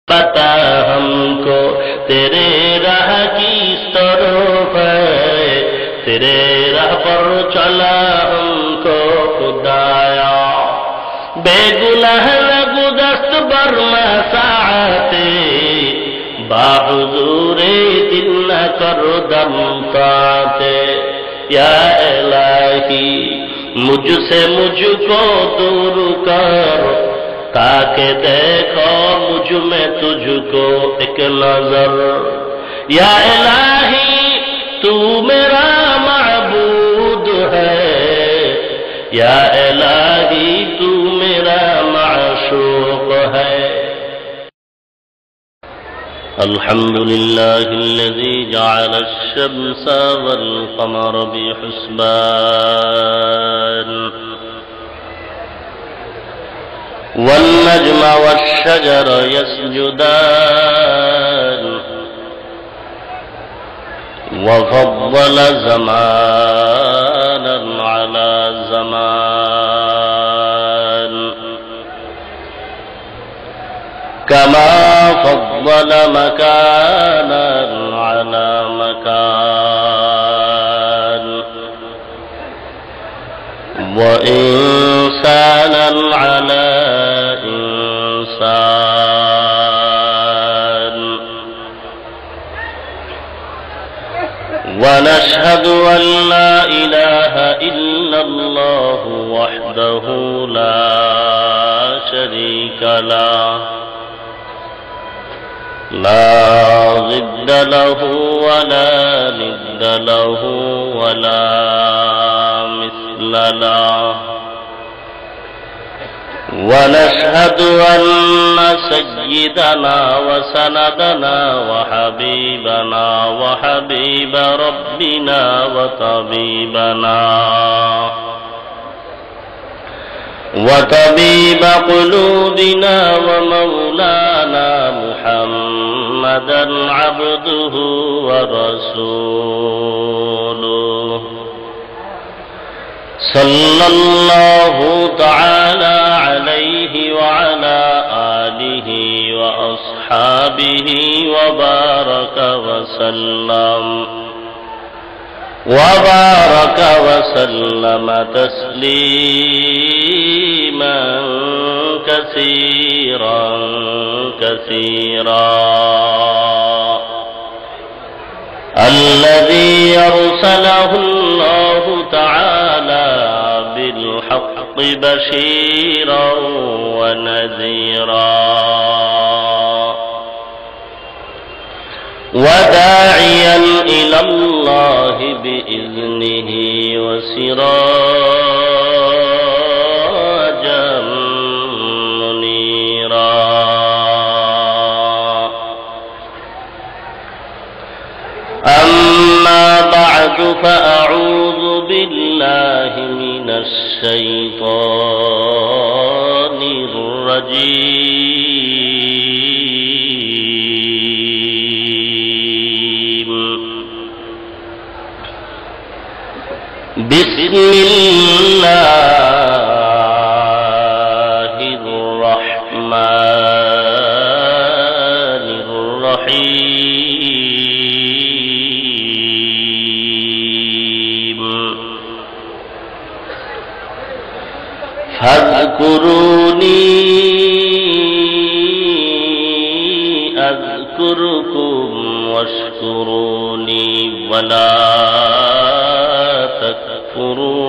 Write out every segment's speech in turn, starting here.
बता हमको तेरे राह की तरफ है, तेरे राह पर चला हमको खुदाया। बेगुनाह गुदस्त बर्मा साते बाहुजूरे दिल न कर दम पाते। या इलाही मुझसे मुझको दूर कर, ताके देखो मुझ में तुझको एक नजर। या इलाही तू मेरा माबूद है, या इलाही तू मेरा माशूक है। अल्हम्दुलिल्लाहिल्लज़ी जअल अश-शम्स वल क़मर बिहुस्बान वन्नज्म वश्शजर यस्जुदान वफ़द्दल ज़मानन अला ज़मान कमा फ़द्दल मकानन अला मकान व इंसानन अला ونشهد أن لا إله إلا الله وحده لا شريك له لا ضد له ولا ند له ولا مثل له ونشهد أن سيدنا وسندنا وحبيبنا وحبيب ربنا وطبيب قلوبنا ومولانا محمدا عبده ورسوله صلى الله تعالى عليه وعلى آله وأصحابه وبارك وسلم تسليما كثيرا الذي أرسله الله تعالى بالحق بشيرا ونذيرا وداعيا إلى الله بإذنه وسراجا منيرا. أما بعد فأعوذ بالله من الشيطان الرجيم. بسم الله الرحمن الرحيم. فاذكروني أذكركم واشكروني ولا تكفرون.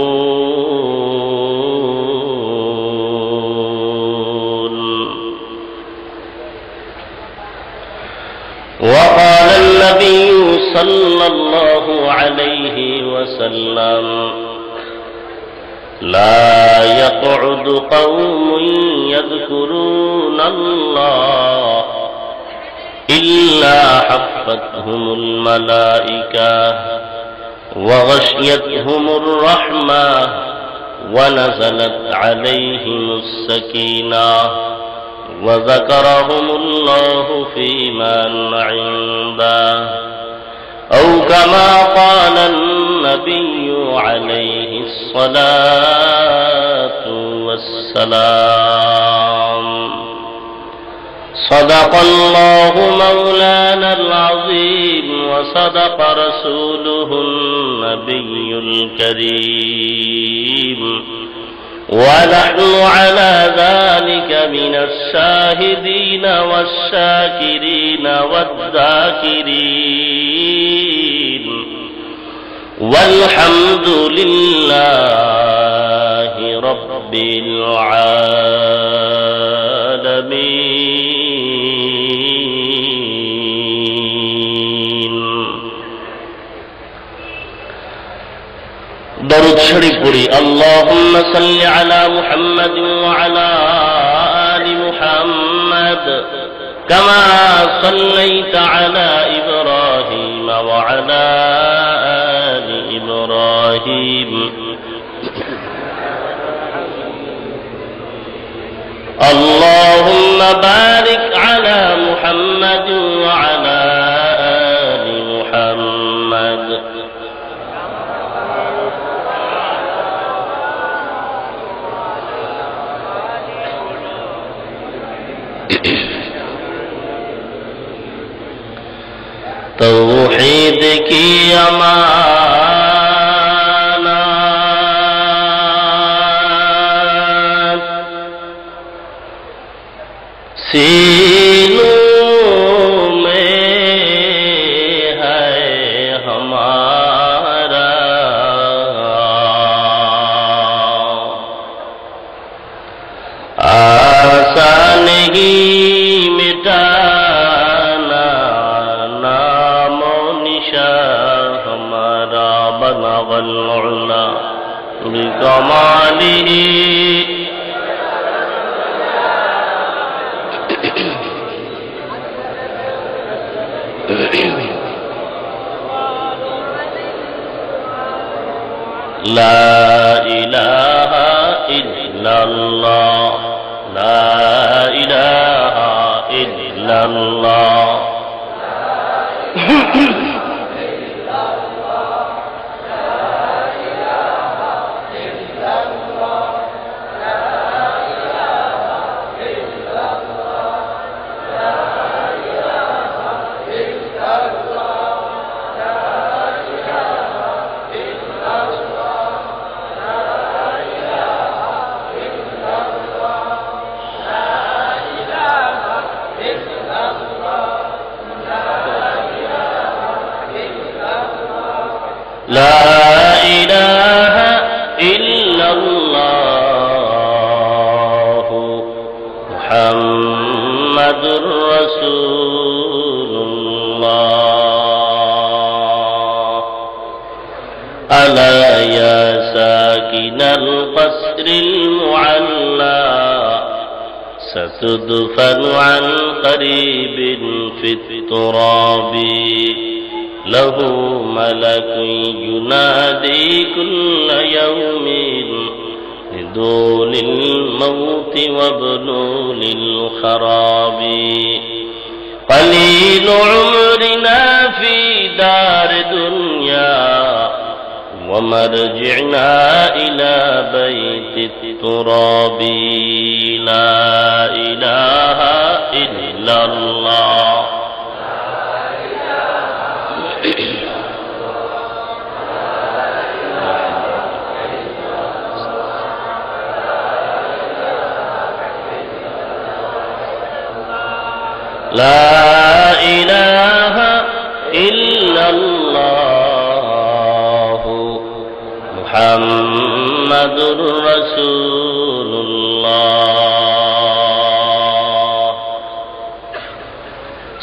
وقال النبي صلى الله عليه وسلم: لا يقعد قوم يذكرون الله إلا حفتهم الملائكة وغشيتهم الرحمة ونزلت عليهم السكينة وذكرهم الله في من عنده، أو كما قال النبي عليه الصلاة والسلام. صدق الله مولانا العظيم وصدق رسوله النبي الكريم ونحن على ذلك من الشاهدين والشاكرين والذاكرين والحمد لله رب العالمين. درود شریف پڑھی. اللهم صل على محمد وعلى آل محمد كما صليت على إبراهيم وعلى آل إبراهيم. اللهم بارك على محمد وعلى آل محمد توحید کی امانت سینوں میں ہے ہمارا، آسان نہیں مٹانا نام و نشان ہمارا، بلغ العلا بکمالہ. لا الہ الا اللہ، لا الہ الا اللہ. لا الہ الا اللہ محمد رسول اللہ. الا یا ساکن القصر المعلی ستدفن عن قریب فی التراب. له ملك ينادي كل يوم لدول الموت وابنول الخراب. قليل عمرنا في دار دنيا ومرجعنا إلى بيت التراب. لا إله إلا الله. لا الہ الا اللہ محمد رسول اللہ.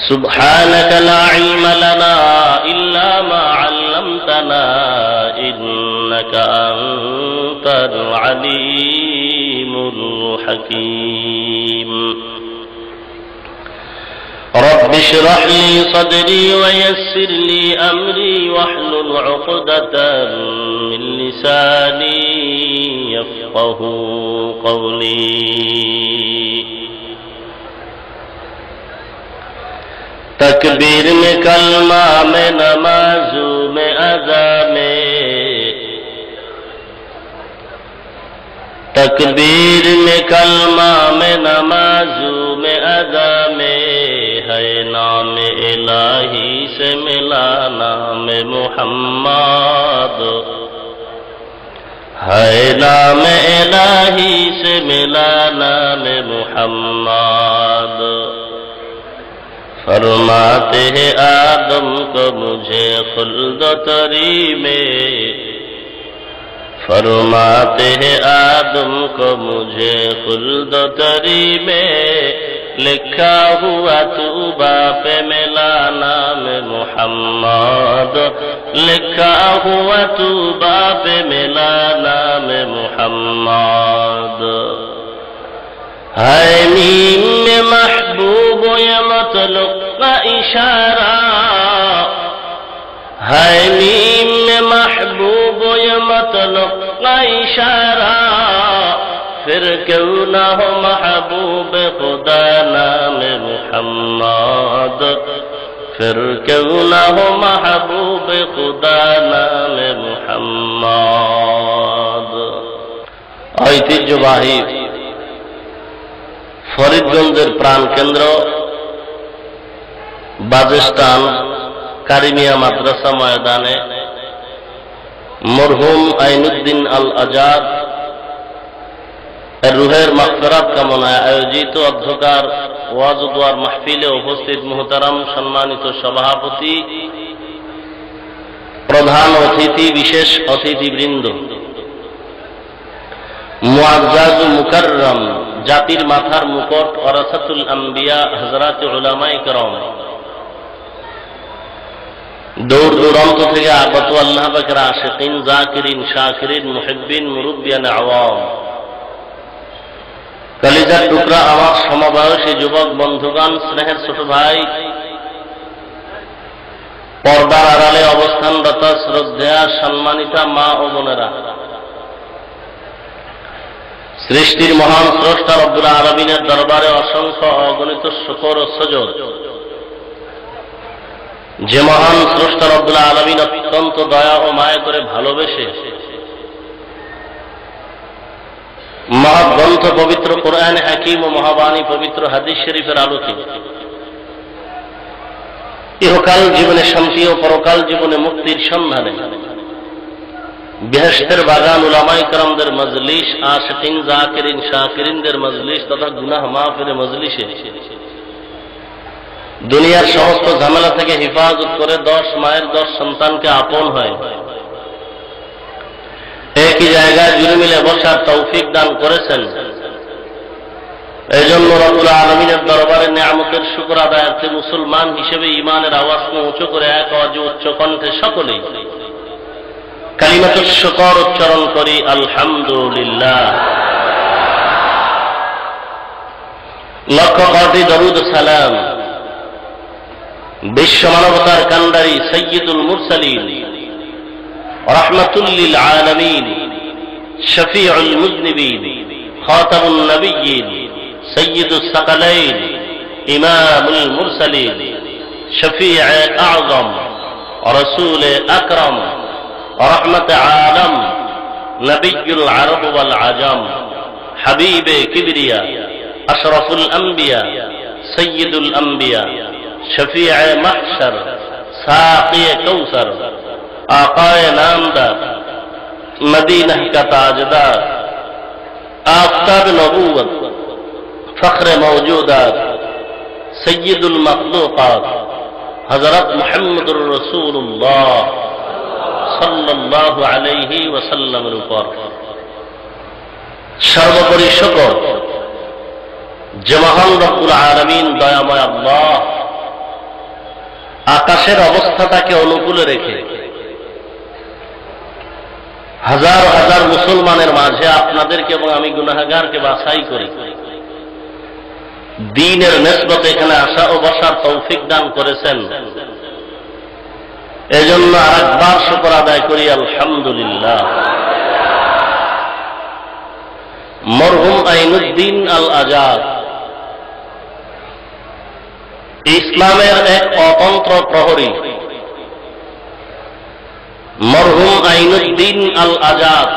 سبحانك لا علم لنا إلا ما علمتنا إنك أنت العليم الحكيم. رب اشرح لي صدري ويسر لي أمري واحلل عقدة من لساني يفقه قولي. تکبیر میں کلمہ میں نمازوں میں اذا میں، تکبیر میں کلمہ میں نمازوں में अदा में है नाम इलाही से मिला नाम मुहम्मद, है नाम इलाही से मिला नाम मुहम्मद। फरमाते हैं आदम को मुझे खुल्द तरी में, फरमाते हैं आदम को मुझे खुल्द तरी में, लिखा हुआ तूबा पे मिला नाम मुहम्मद, लिखा हुआ तूबा पे मिला नाम मुहम्मद। है मीम में महबूब या मतलुक का इशारा, है मीम में महबूब या मतलुक का इशारा, फिर क्यों ना हो महबूब खुदा नाम मुहम्मद, फिर क्यों ना हो महबूब खुदा नाम मुहम्मद। ঐতিহ্যবাহী ফরিদগঞ্জের প্রাণকেন্দ্র বাজেস্তান কারিমিয়া মাদ্রাসা ময়দানে মরহুম আইনুদ্দিন আল আজাদ রুহের মাগফিরাত কামনায় আয়োজিত অধ্যকার ওয়াজ ও দোয়ার মাহফিলে উপস্থিত মুহতারাম সম্মানিত সভাপতি, প্রধান অতিথি, বিশেষ অতিথিবৃন্দ, মুআজ্জাজ ও মুকাররম, জাতির মাথার মুকুট, ওয়ারাসাতুল আম্বিয়া হযরত উলামায়ে কেরাম, দূর দূরান্ত থেকে আগত আল্লাহ পাকের আশিকিন, জাকিরিন, শাকিরিন, মুহিব্বিন, মুরব্বিয়ান আওয়াম, কলিজার টুকরা আমার সমবয়সী যুবক বন্ধুগণ, স্নেহের ছোট ভাই, পর্দার আড়ালে অবস্থানরত শ্রদ্ধেয়া সম্মানিতা মা ও বোনেরা, সৃষ্টির মহান স্রষ্টা রব্বুল আলামিনের দরবারে অসংখ্য অগণিত শুকর ও সুজুদ। যে মহান স্রষ্টা রব্বুল আলামিন অত্যন্ত দয়া ও মায়া করে ভালোবেসে মহাগ্রন্থ পবিত্র কোরআন হাকিম ও মহাবাণী পবিত্র হাদিস শরীফের আলোকে ইহকাল জীবনে শান্তি ও পরকাল জীবনে মুক্তির সন্ধানে বেহেশতের বাগান উলামায়ে কেরামদের মজলিস, আশিকিন, জাকিরিন, শাকিরিনদের মজলিস তথা গুনাহ মাফের মজলিসে দুনিয়ার সমস্ত ঝামেলা থেকে হেফাজত করে 10 মায়ের 10 সন্তানকে আপন হয় একই জায়গায় জুড়ে মিলে বসার তৌফিক দান করেছেন। এই জন্য রব্বুল আলামিনের দরবারে নিয়ামতের শুকর আদায়ার্থে মুসলমান হিসেবে ঈমানের আওয়াজকে উঁচু করে এক আওয়াজে উচ্চ কণ্ঠে সকলেই কালিমাতুশ শুকর উচ্চারণ করি, আলহামদুলিল্লাহ। লক্ষ কোটি দরুদ সালাম বিশ্ব মানবতার কান্ডারি সাইয়্যিদুল মুরসালিন, রাহমাতুল লিল আলামিন, শফিউল মুযনিবিন, খাতামুন নবিয়্যিন, সাইয়্যিদুস সাকালাইন, ইমামুল মুরসালিন, শফিউ আযম, রাসূল আকরাম, রহমত আলম, নবিয়্যুল আরব ওয়াল আজম, হাবিবে কিবরিয়া, আশরাফুল আম্বিয়া, সাইয়্যিদুল আম্বিয়া, শফিউ মাহশর, সাকিয়ে কৌসর, आकाए नामदार, मदीना का ताजदार, आफताब नबूवत, फख्र मौजूदात, सय्यदुल मखलूकात, हजरत मुहम्मदुर रसूलुल्लाह सल्लल्लाहु अलैहि वसल्लम উপর সর্বোপরি শুকর যে মহান রব্বুল আলামিন দয়াময় আল্লাহ আকাশের অবস্থাটাকে অনুকূলে রেখে হাজার হাজার মুসলমানের মাঝে আপনাদেরকে এবং আমি গুনাহগারকে বাছাই করি দ্বীনের নিসবতে এখানে আসা ও বসার তৌফিক দান করেছেন। এজন্য আরেকবার শুকর আদায় করি, আলহামদুলিল্লাহ। মরহুম আইনুদ্দিন আল আজাদ ইসলামের এক অতন্ত্র প্রহরী। মরহুম আইনুদ্দিন আল আজাদ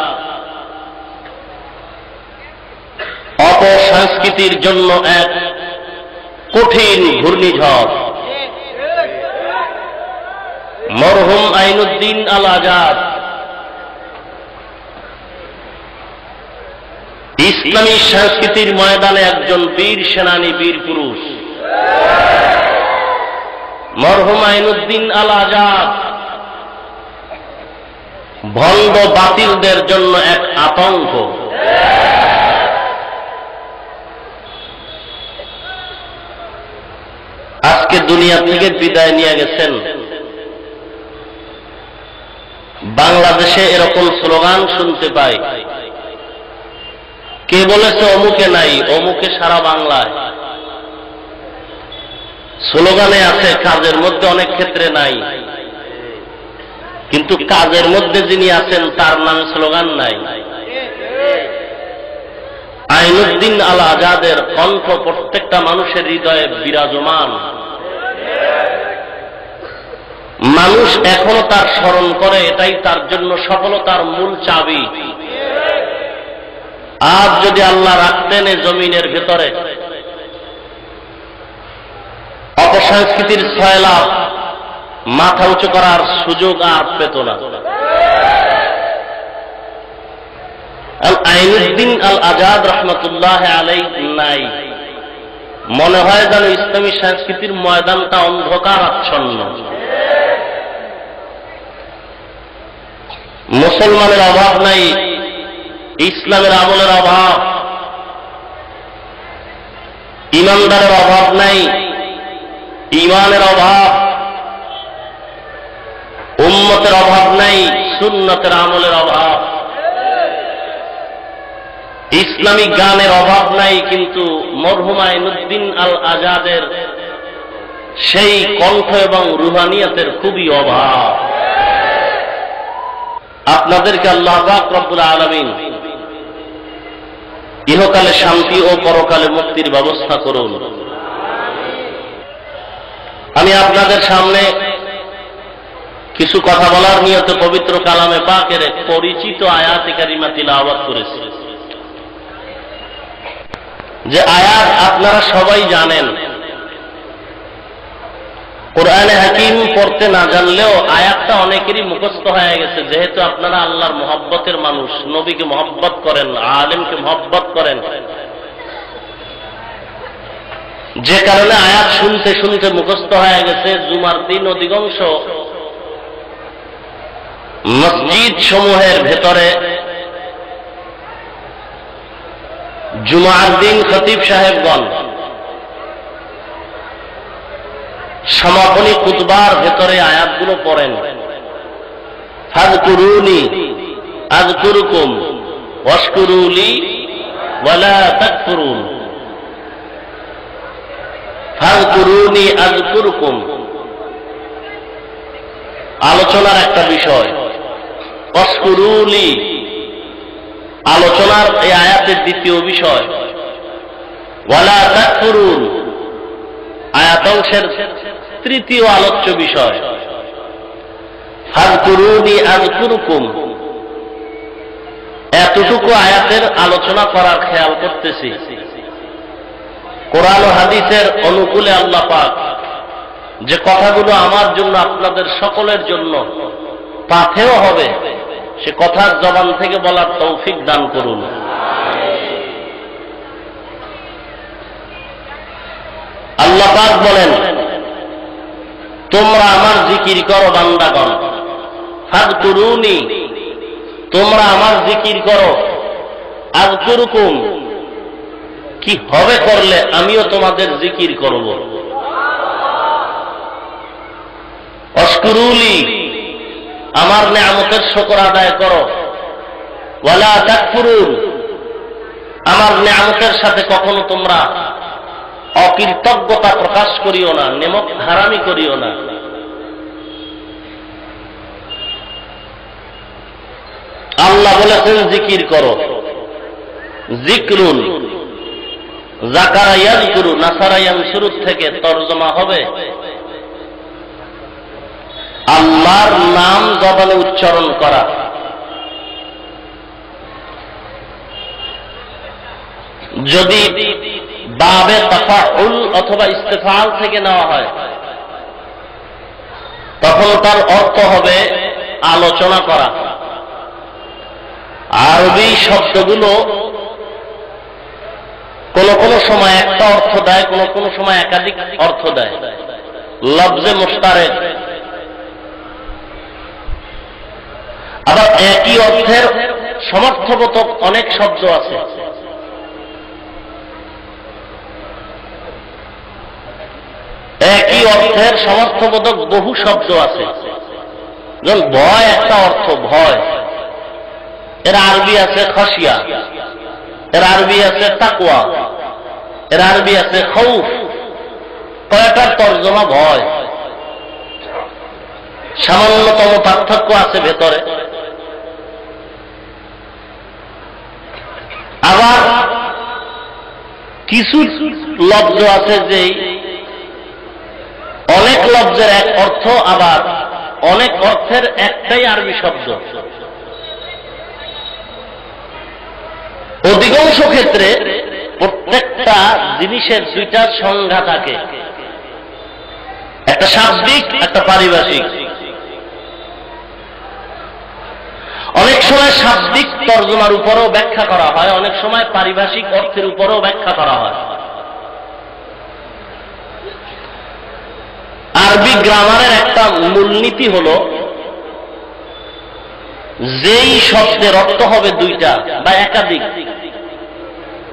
অপসংস্কৃতির জন্য এক কঠিন ঘূর্ণিঝড়। মরহুম আইনুদ্দিন আল আজাদ ইসলামী সংস্কৃতির ময়দানে একজন বীর সেনানী, বীর পুরুষ। মরহুম আইনুদ্দিন আল আজাদ ভণ্ড বাতিলদের জন্য এক আতঙ্ক। আজকে দুনিয়া থেকে বিদায় নিয়ে গেছেন। বাংলাদেশে এরকম স্লোগান শুনতে পাই, কে বলেছে অমুকে নাই, অমুকে সারা বাংলায়। স্লোগানে আছে, কাজের মধ্যে অনেক ক্ষেত্রে নাই, কিন্তু কাজের মধ্যে যিনি আছেন তার নাম স্লোগান নাই। আইনুদ্দিন আল আজাদের কণ্ঠ প্রত্যেকটা মানুষের হৃদয়ে বিরাজমান। মানুষ এখনো তার স্মরণ করে, এটাই তার জন্য সফলতার মূল চাবি। আজ যদি আল্লাহ রাখতেন এই জমিনের ভেতরে, অপসংস্কৃতির সয়লাভ মাথা উঁচু করার সুযোগ আর পেত না। আইনুদ্দিন আল আজাদ রহমতুল্লাহ আলাইহি নাই, মনে হয় যেন ইসলামী সংস্কৃতির ময়দানটা অন্ধকার আচ্ছন্ন। মুসলমানের অভাব নাই, ইসলামের আমলের অভাব, ইমানদারের অভাব নাই, ইমানের অভাব, উম্মতের অভাব নাই, সুন্নতের আমলের অভাব, ইসলামিক গানের অভাব নাই, কিন্তু মরহুম আইনুদ্দিন আল আজাদের সেই কণ্ঠ এবং রুহানিয়তের খুবই অভাব। আপনাদেরকে আল্লাহ পাক রব্বুল আলামিন ইহকালে শান্তি ও পরকালে মুক্তির ব্যবস্থা করুন। আমি আপনাদের সামনে কিছু কথা বলার নিয়তে পবিত্র কালামে পাকের এক পরিচিত আয়াত কারিমা তিলাওয়াত করেছি। যে আয়াত আপনারা সবাই জানেন, কোরআনে হাকিম পড়তে না জানলেও আয়াতটা অনেকেরই মুখস্থ হয়ে গেছে, যেহেতু আপনারা আল্লাহর মহব্বতের মানুষ, নবীকে মহব্বত করেন, আলেমকে মহব্বত করেন, যে কারণে আয়াত শুনতে শুনতে মুখস্থ হয়ে গেছে। জুমার দিন অধিকাংশ মসজিদ সমূহের ভেতরে জুমার দিন খতিব সাহেবগণ সমাপনী খুতবার ভেতরে আয়াতগুলো পড়েন, ফাযকুরুনি আযকুরুকুম ওয়াশকুরুলি ওয়ালা তাকফুরুন। ফাযকুরুনি আযকুরুকুম আলোচনার একটা বিষয়, ওয়াশকুরুলি আলোচনার এই আয়াতের দ্বিতীয় বিষয়, ওয়ালা তাকফুরুন আয়াতাংশের তৃতীয় আলোচ্য বিষয়। ফাযকুরুনি আযকুরুকুম এতটুকু আয়াতের আলোচনা করার খেয়াল করতেছি। কোরআন ও হাদিসের অনুকূলে আল্লাহ পাক যে কথাগুলো আমার জন্য আপনাদের সকলের জন্য পাথেয় হবে, সে কথার জবান থেকে বলার তৌফিক দান করুন। আল্লাহ পাক বলেন, তোমরা আমার জিকির করো বান্দাগণ, ফাযকুরুনি তোমরা আমার জিকির করো, আযকুরুকুম কি হবে করলে আমিও তোমাদের জিকির করব, ওয়াশকুরুলি আমার নেয়ামতের শুকর আদায় করো, ওয়ালা তাকফুরুন আমার নেয়ামতের সাথে কখনো তোমরা অকৃতজ্ঞতা প্রকাশ করিও না, নেমক হারামি করিও না। আল্লাহ বলেছেন জিকির করো, জিকরুন যাকারা ইয়াযকুরু নাসারা ইয়ানসুরু থেকে তরজমা হবে আল্লাহর নাম জবানে উচ্চারণ করা। যদি বাবে তাফাউল অথবা ইস্তেফাল থেকে নেওয়া হয়, তখন তার অর্থ হবে আলোচনা করা। আরবি শব্দগুলো কোন কোন সময় একটা অর্থ দেয়, কোন কোন সময় একাধিক অর্থ দেয়। লফজে মুশতারেক, আবার একই অর্থের সমর্থবোধক অনেক শব্দ আছে। একই অর্থের সমর্থবোধক বহু শব্দ আছে। যেমন ভয় একটা অর্থ, ভয়, এর আরবি আছে খশিয়া, এর আরবি আছে তাকওয়া, এর আরবি আছে খৌফ। কয়টার তর্জমা ভয়, সামান্যতম পার্থক্য আছে ভেতরে। আবার কিছু লফজ আছে যে অনেক লফজের এক অর্থ, আবার অনেক অর্থের একটাই আরবি শব্দ। অধিকাংশ ক্ষেত্রে প্রত্যেকটা জিনিসের দুইটা সংজ্ঞা থাকে, একটা শাব্দিক, একটা পারিভাষিক। অনেক সময় শাব্দিক তর্জমার উপরও ব্যাখ্যা করা হয়, অনেক সময় পারিভাষিক অর্থের উপরও ব্যাখ্যা করা হয়। আরবি গ্রামারের একটা মূলনীতি হল, যেই শব্দের অর্থ হবে দুইটা বা একাধিক,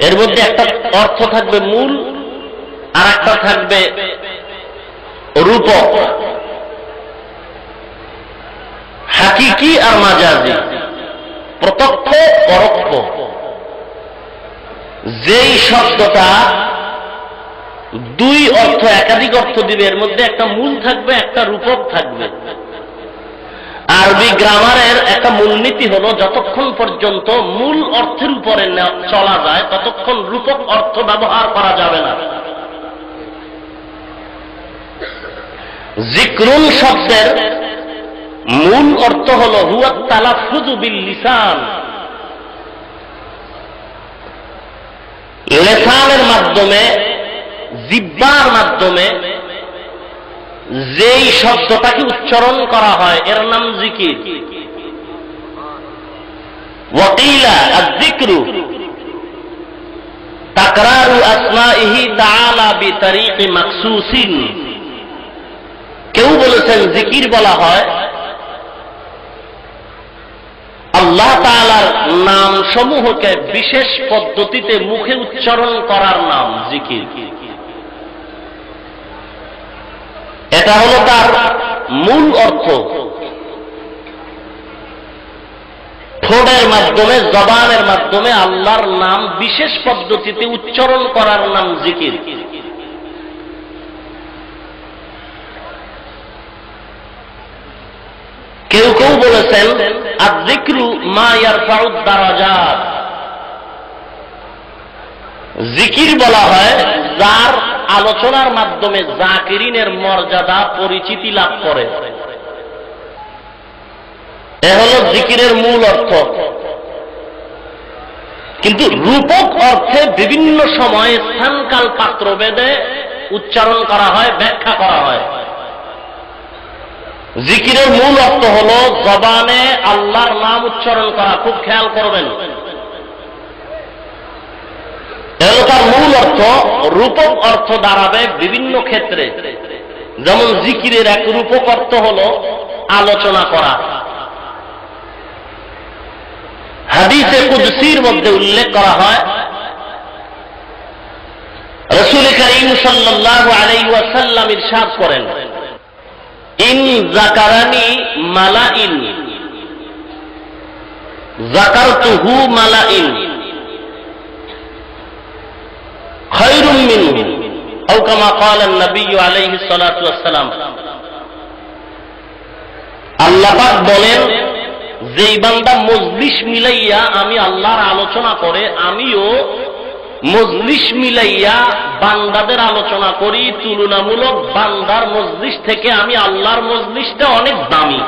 এর মধ্যে একটা অর্থ থাকবে মূল, আর একটা থাকবে রূপক, হাকিকি আর মাজাজি, প্রত্যক্ষ পরোক্ষ। যেই শব্দটা দুই অর্থ, একাধিক অর্থ দিবে, এর মধ্যে একটা মূল থাকবে, একটা রূপক থাকবে। আরবি গ্রামারের একটা মূলনীতি হলো, যতক্ষণ পর্যন্ত মূল অর্থের উপরে চলা যায় ততক্ষণ রূপক অর্থ ব্যবহার করা যাবে না। যিকরুন শব্দের মূল অর্থ হল হুয়া তালাফুযু বিল লিসান, লেসানের মাধ্যমে, জিহ্বার মাধ্যমে যেই শব্দটাকে উচ্চারণ করা হয় এর নাম জিকির। ওয়াকিলা আয-যিকরু তাকরারু আসমাইহি তাআলা বিতারিকি মাখসুসিন। কেউ বলেছেন জিকির বলা হয় আল্লাহ তাআলার নাম সমূহকে বিশেষ পদ্ধতিতে মুখে উচ্চারণ করার নাম জিকির। এটা হলো তার মূল অর্থ। ঠোঁটের মাধ্যমে, জবানের মাধ্যমে আল্লাহর নাম বিশেষ পদ্ধতিতে উচ্চারণ করার নাম জিকির। কেউ কেউ বলেছেন আয-যিকরু মা ইয়ারফাউদ দারাজাত। জিকির বলা হয় যার আলোচনার মাধ্যমে জাকিরিনের মর্যাদা, পরিচিতি লাভ করে। এ হলো জিকিরের মূল অর্থ। কিন্তু রূপক অর্থে বিভিন্ন সময়ে স্থানকাল পাত্র ভেদে উচ্চারণ করা হয়, ব্যাখ্যা করা হয়। জিকিরের মূল অর্থ হল জবানে আল্লাহর নাম উচ্চারণ করা। খুব খেয়াল করবেন, তার মূল অর্থ। রূপক অর্থ দাঁড়াবে বিভিন্ন ক্ষেত্রে। যেমন জিকিরের এক রূপক অর্থ হল আলোচনা করা। হাদিসে কুদসির মধ্যে উল্লেখ করা হয়, রাসূল কারীম সাল্লাল্লাহু আলাইহি ওয়াসাল্লাম ইরশাদ করেন, ইন যাকারানি মালাইন যাকারতুহু মালাইন খায়রুম মিনহু আও কামা ক্বালা নবী আলাইহিস সালাতু ওয়াস সালাম। আল্লাহ পাক বলেন, যেই বান্দা মজলিস মিলাইয়া আমি আল্লাহর আলোচনা করে, আমিও মজলিস মিলাইয়া বান্দাদের আলোচনা করি, তুলনামূলক বান্দার মজলিস থেকে আমি আল্লাহর মজলিসটা অনেক দামি।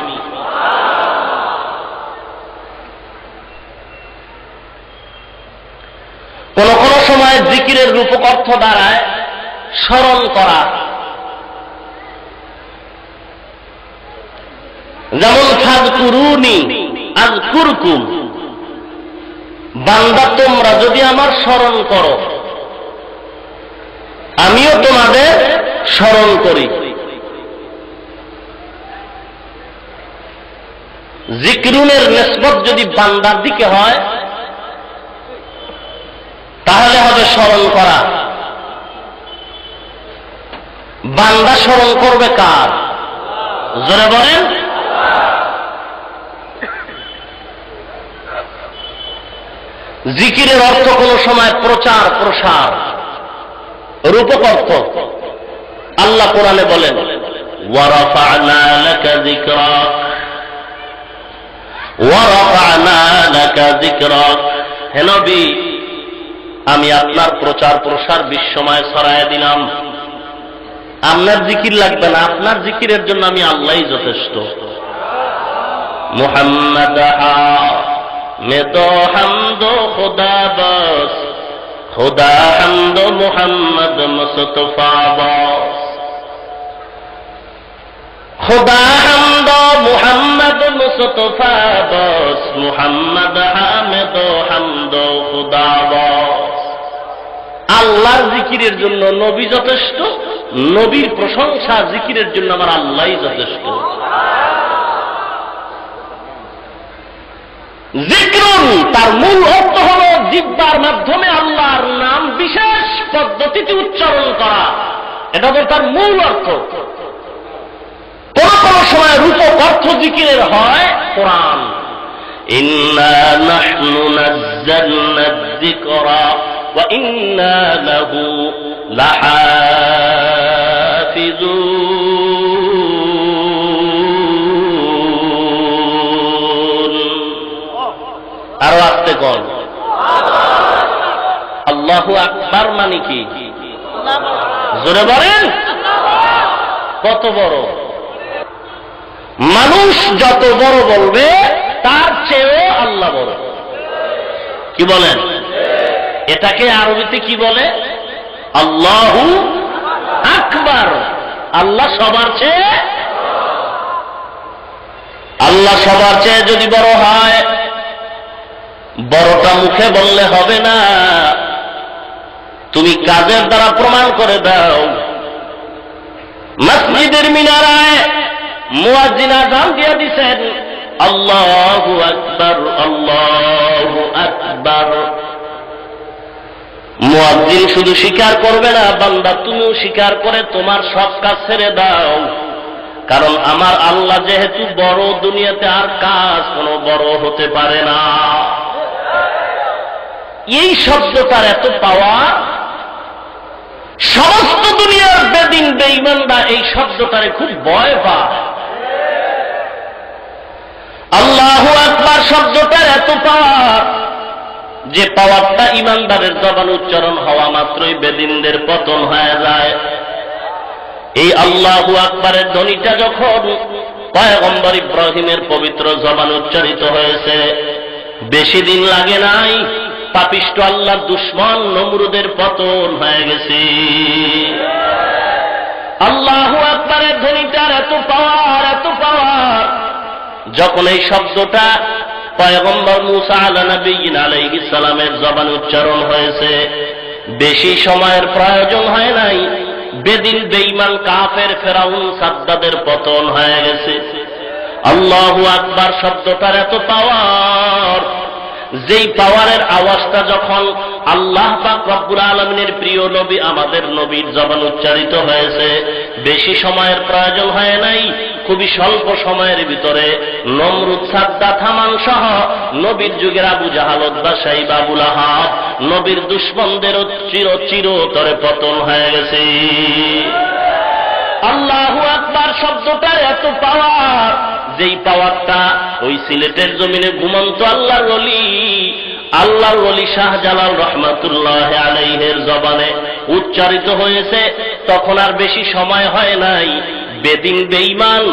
কোন কোন সময় জিকিরের রূপক অর্থ দ্বারায় স্মরণ করা, যেমন ফাযকুরুনি আযকুরকুম, বান্দা তোমরা যদি আমার স্মরণ করো আমিও তোমাদের স্মরণ করি। জিকরুনের নিসবত যদি বান্দার দিকে হয় তাহলে হবে স্মরণ করা। বান্দা স্মরণ করবে কার? জোরে বলেন। জিকিরের অর্থ কোন সময় প্রচার প্রসার, রূপক অর্থ। আল্লাহ কোরআনে বলেন ওয়ারাফা'না লাকা যিকরাক, ওয়ারাফা'না লাকা যিকরাক, হে নবী আমি আপনার প্রচার প্রসার বিশ্বময় ছড়ায় দিলাম। আপনার জিকির লাগবে না, আপনার জিকিরের জন্য আমি আল্লাহই যথেষ্ট। মুহাম্মদ মে তো হামদো খুদা বস, খুদা হামদো মুহাম্মদ মুস্তফা বস, খুদা হামদো মুহাম্মদ মুস্তফা বস, মুহাম্মদ হামেদ হামদো খুদা বস। আল্লাহর জিকিরের জন্য নবী যথেষ্ট, নবীর প্রশংসা জিকিরের জন্য আমার আল্লাহই যথেষ্ট। জিকরুন তার মূল অর্থ হল জিহ্বার মাধ্যমে আল্লাহর নাম বিশেষ পদ্ধতিতে উচ্চারণ করা, এটা হল তার মূল অর্থ। কোন কোন সময় রূপক অর্থ জিকিরের হয় কোরআন, ইন্না নাহনু নাযালনা যিকরা ওয়া ইন্না লাহু লাহাফিজুন। আরো আসতে কোন আল্লাহু আকবার মানে কি? জোরে বলেন। কত বড়? মানুষ যত বড় বলবে তার চেয়েও আল্লাহ বড়। কি বলেন? এটাকে আরবিতে কি বলে? আল্লাহু আকবার। আল্লাহ সবার চেয়ে, আল্লাহ সবার চেয়ে যদি বড় হয়, বড়টা মুখে বললে হবে না, তুমি কাজের দ্বারা প্রমাণ করে দাও। মসজিদের মিনারায় মুয়াজ্জিন আযান দিয়ে দিয়েছেন আল্লাহু আকবার, আল্লাহু আকবার। মুয়াজ্জিন শুধু স্বীকার করবে না, বান্দা তুমিও স্বীকার করে তোমার সব কাজ ছেড়ে দাও, কারণ আমার আল্লাহ যেহেতু বড়, দুনিয়াতে আর কাজ কোনো বড় হতে পারে না। এই শব্দটার এত পাওয়া, সমস্ত দুনিয়ার বেদিন বেঈমানরা এই শব্দটারে খুব ভয় পায়। আল্লাহু আকবার শব্দটার এত পাওয়ার, যে পাওয়ারটা ইমানদারের জবান উচ্চারণ হওয়া মাত্রই বেদিনদের পতন হয়ে যায়। এই আল্লাহু আকবারের ধ্বনিটা যখন পয়গম্বর ইব্রাহিমের পবিত্র জবান উচ্চারিত হয়েছে, বেশি দিন লাগে নাই, পাপিষ্ঠ আল্লাহর দুশমন নমরুদের পতন হয়ে গেছে। আল্লাহু আকবারের ধ্বনিটার এত পাওয়ার, এত পাওয়ার, যখন এই শব্দটা পয়গম্বর মূসা আলাইহিস সালামের জবান উচ্চারণ হয়েছে, বেশি সময়ের প্রয়োজন হয় নাই, বেদিন বেঈমান কাফের ফেরাউন সাদ্দাদের পতন হয়ে গেছে। আল্লাহু আকবার শব্দটার এত পাওয়ার, যেই পাওয়ারের আওয়াজটা যখন আল্লাহ পাক রব্বুল আলামিনের প্রিয় নবী আমাদের নবীর জবান উচ্চারিত হয়েছে, বেশি সময়ের প্রয়োজন হয় নাই, খুবই স্বল্প সময়ের ভিতরে নমরুদ, সাদ্দাত, হামান সহ নবীর যুগের আবু জাহাল, উতবা, শাইবা, আবু লাহাব, নবীর দুশমনদের চিরতরে পতন হয়ে গেছে। আল্লাহু আকবার শব্দটার এত পাওয়ার, যেই পাওয়ারটা ওই সিলেটের জমিনে ঘুমন্ত আল্লাহর ওলি শাহজালাল রহমাতুল্লাহ আলাইহির জবানে উচ্চারিত হয়েছে, তখন আর বেশি সময় হয় নাই, বেদিন বেঈমান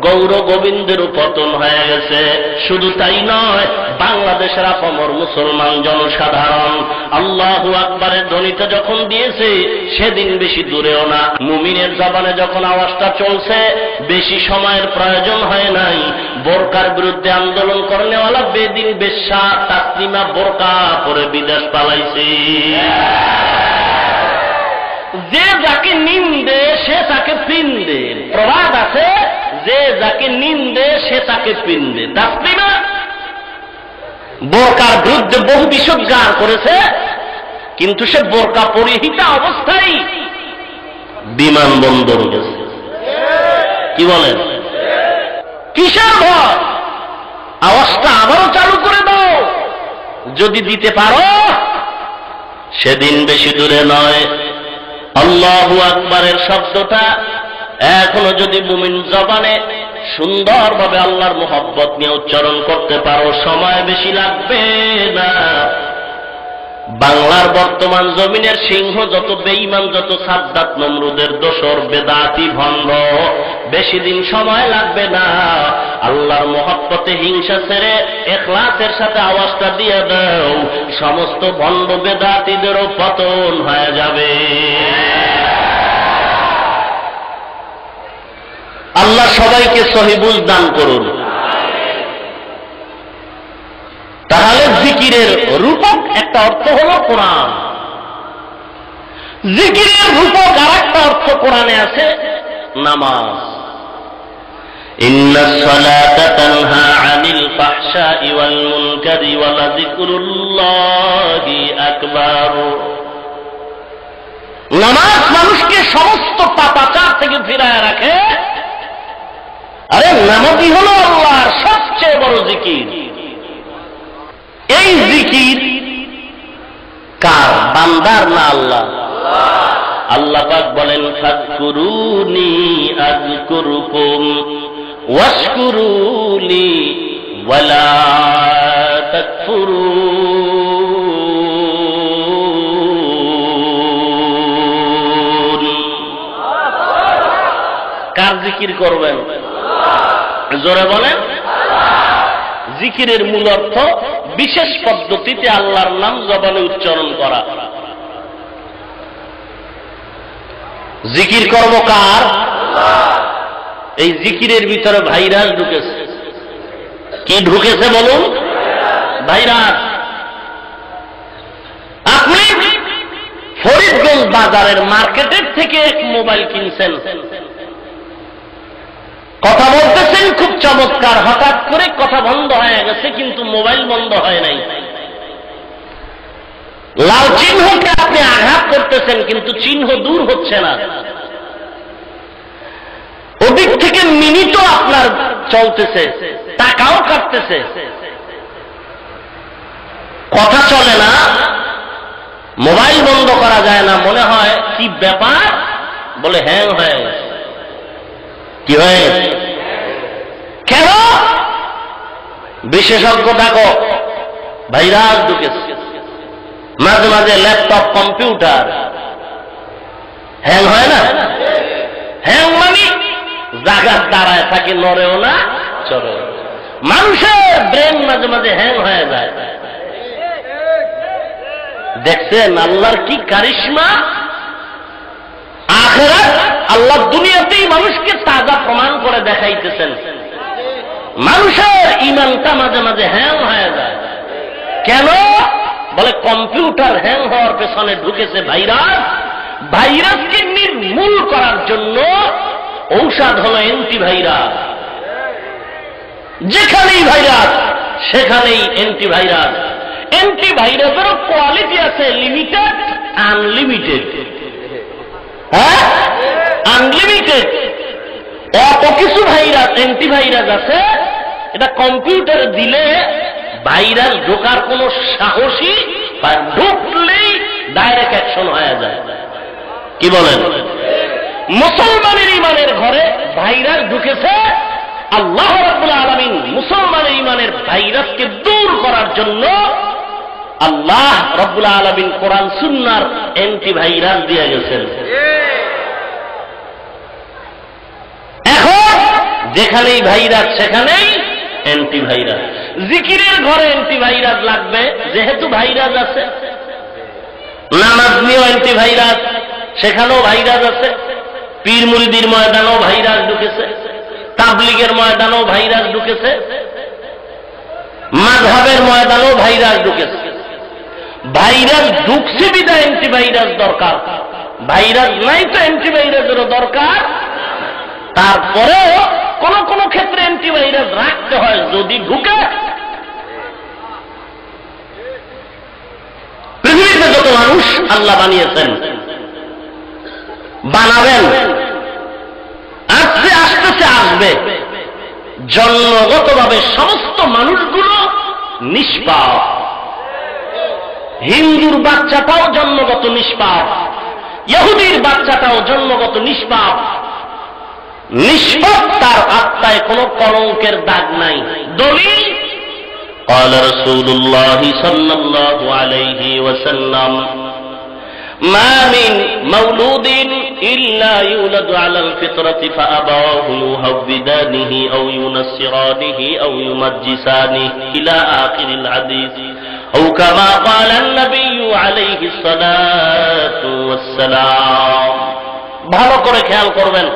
গৌর গোবিন্দেরও পতন হয়ে গেছে। শুধু তাই নয়, বাংলাদেশের আপামর মুসলমান জনসাধারণ আল্লাহু আকবারের ধ্বনিটা যখন দিয়েছে, সেদিন বেশি দূরেও না, মুমিনের জবানে যখন আওয়াজটা চলছে, বেশি সময়ের প্রয়োজন হয় নাই, বোরকার বিরুদ্ধে আন্দোলন করনেওয়ালা বেদিন বেশ্যা তাসলিমা বোরকা পরে বিদেশ পালাইছে। যে যাকে নিন্দে সে তাকে পিন্দে, প্রবাদ আছে, যে যাকে নিন্দে সে তাকে পিন্দে। তাসলিমা বোরকার বিরুদ্ধে বহু বিষোদ্গার করেছে, কিন্তু সে বোরকা পরিহিতা অবস্থায় বিমানবন্দর গেছে। কি বলেন? কিসের ভয়? আওয়াজটা আবারও চালু করে দাও, যদি দিতে পারো। সেদিন বেশি দূরে নয়, আল্লাহু আকবারের শব্দটা এখনো যদি মুমিন জবানে সুন্দরভাবে আল্লাহর মুহাব্বত নিয়ে উচ্চারণ করতে পারো, সময় বেশি লাগবে না। বাংলার বর্তমান জমিনের সিংহ যত বেঈমান, যত সাদ্দাত নমরুদের দোসর বেদাতি ভণ্ড, বেশি দিন সময় লাগবে না। আল্লাহর মুহাব্বতে হিংসা ছেড়ে ইখলাসের সাথে আওয়াজটা দিয়ে দাও, সমস্ত ভণ্ড বেদাতিদেরও পতন হয়ে যাবে। আল্লাহ সবাইকে সহি বুঝ দান করুন। তাহলে জিকিরের রূপক একটা অর্থ হলো কোরআন, জিকিরের রূপক আর একটা অর্থ কোরআনে আছে নামাজ। ইন্নাস সালাতা তানহা আনিল ফাহশাই ওয়াল মুনকারি ওয়া লাযিকরুল্লাহি আকবার। নামাজ মানুষকে সমস্ত পাপাচার থেকে ফিরায় রাখে। আরে নামাজই হলো আল্লাহর সবচেয়ে বড় জিকির। এই জিকির কার? বান্দার না আল্লাহ? আল্লাহ পাক বলেন, ফাযকুরুনি আযকুরুকুম ওয়াশকুরুলি ওয়ালা তাকফুরুন। কার জিকির করবেন? জোরে বলেন। জিকিরের মূল অর্থ বিশেষ পদ্ধতিতে আল্লাহর নাম জবানে উচ্চারণ করা। জিকির করব কার? এই জিকিরের ভিতরে ভাইরাস ঢুকেছে। কি ঢুকেছে বলুন? ভাইরাস। আপনি ফরিদগঞ্জ বাজারের মার্কেটের থেকে এক মোবাইল কিনছেন, কথা বলতেছেন খুব চমৎকার, হঠাৎ করে কথা বন্ধ হয়ে গেছে, কিন্তু মোবাইল বন্ধ হয় নাই। লাল চিহ্নকে আপনি আঘাত করতেছেন, কিন্তু চিহ্ন দূর হচ্ছে না। ওদিক থেকে মিনিটও আপনার চলতেছে, টাকাও কাটতেছে, কথা চলে না, মোবাইল বন্ধ করা যায় না। মনে হয় কি ব্যাপার, বলে হ্যাং হয়ে গেছে। কি হয়? কেন? বিশেষজ্ঞ ডাকো, ভাইরাস ঢুকেছে। মাঝে মাঝে ল্যাপটপ, কম্পিউটার হ্যাং হয় না? হ্যাং মানে জায়গার দাঁড়ায় থাকে, নড়েও না, চড়েও। মানুষের ব্রেন মাঝে মাঝে হ্যাং হয়ে যায়। দেখছেন আল্লাহর কি কারিশমা? আখিরাত আল্লাহ দুনিয়াতেই মানুষকে তাজা প্রমাণ করে দেখাইতেছেন। মানুষের ঈমানটা মাঝে মাঝে হ্যাং হয়ে যায়। কেন? বলে কম্পিউটার হ্যাং হওয়ার পেছনে ঢুকেছে ভাইরাস। ভাইরাসকে নির্মূল করার জন্য ঔষধ হলো অ্যান্টিভাইরাস। যেখানেই ভাইরাস সেখানেই অ্যান্টিভাইরাস। অ্যান্টিভাইরাসেরও কোয়ালিটি আছে, লিমিটেড, আনলিমিটেড। হ্যাঁ, আনলিমিটেড। অত কিছু ভাইরাস, অ্যান্টিভাইরাস আছে, এটা কম্পিউটারে দিলে ভাইরাস ঢোকার কোন সাহসী, বা ঢুকলেই ডাইরেক্ট অ্যাকশন হয়ে যায়। কি বলেন? মুসলমানের ঈমানের ঘরে ভাইরাস ঢুকেছে। আল্লাহ রাব্বুল আলামিন মুসলমানের ঈমানের ভাইরাসকে দূর করার জন্য আল্লাহ রাব্বুল আলামিন কোরআন সুন্নাহর অ্যান্টিভাইরাস দিয়ে গেছেন। এখন যেখানেই ভাইরাস সেখানেই অ্যান্টিভাইরাস। জিকিরের ঘরে অ্যান্টিভাইরাস লাগবে যেহেতু ভাইরাস আছে। নামাজ নিয়েও অ্যান্টিভাইরাস, সেখানেও ভাইরাস আছে। পীর মুরিদির ময়দানেও ভাইরাস ঢুকেছে, তাবলিগের ময়দানেও ভাইরাস ঢুকেছে, মাযহাবের ময়দানেও ভাইরাস ঢুকেছে। ভাইরাস ঢুকছে বিধায় অ্যান্টিভাইরাস দরকার, ভাইরাস নাই তো অ্যান্টিভাইরাসেরও দরকার। তারপরেও কোন কোন ক্ষেত্রে অ্যান্টিভাইরাস রাখতে হয় যদি ঢুকে। পৃথিবীতে যত মানুষ আল্লাহ বানিয়েছেন, বানাবেন, আস্তে আস্তে আসবে, জন্মগতভাবে সমস্ত মানুষগুলো নিষ্পাপ। হিন্দুর বাচ্চাটাও জন্মগত নিষ্পাপ, ইহুদির বাচ্চাটাও জন্মগত নিষ্পাপ। নিষ্পাপ, তার আত্মায় কোনো কলঙ্কের দাগ নাই। দলিল قال رسول الله صلى الله عليه وسلم ما من مولود إلا يولد على الفطرة فأبواه يهودانه أو ينصرانه أو يمجسانه إلى آخر الحديث أو كما قال النبي عليه الصلاة والسلام। ভালো করে খেয়াল করবেন,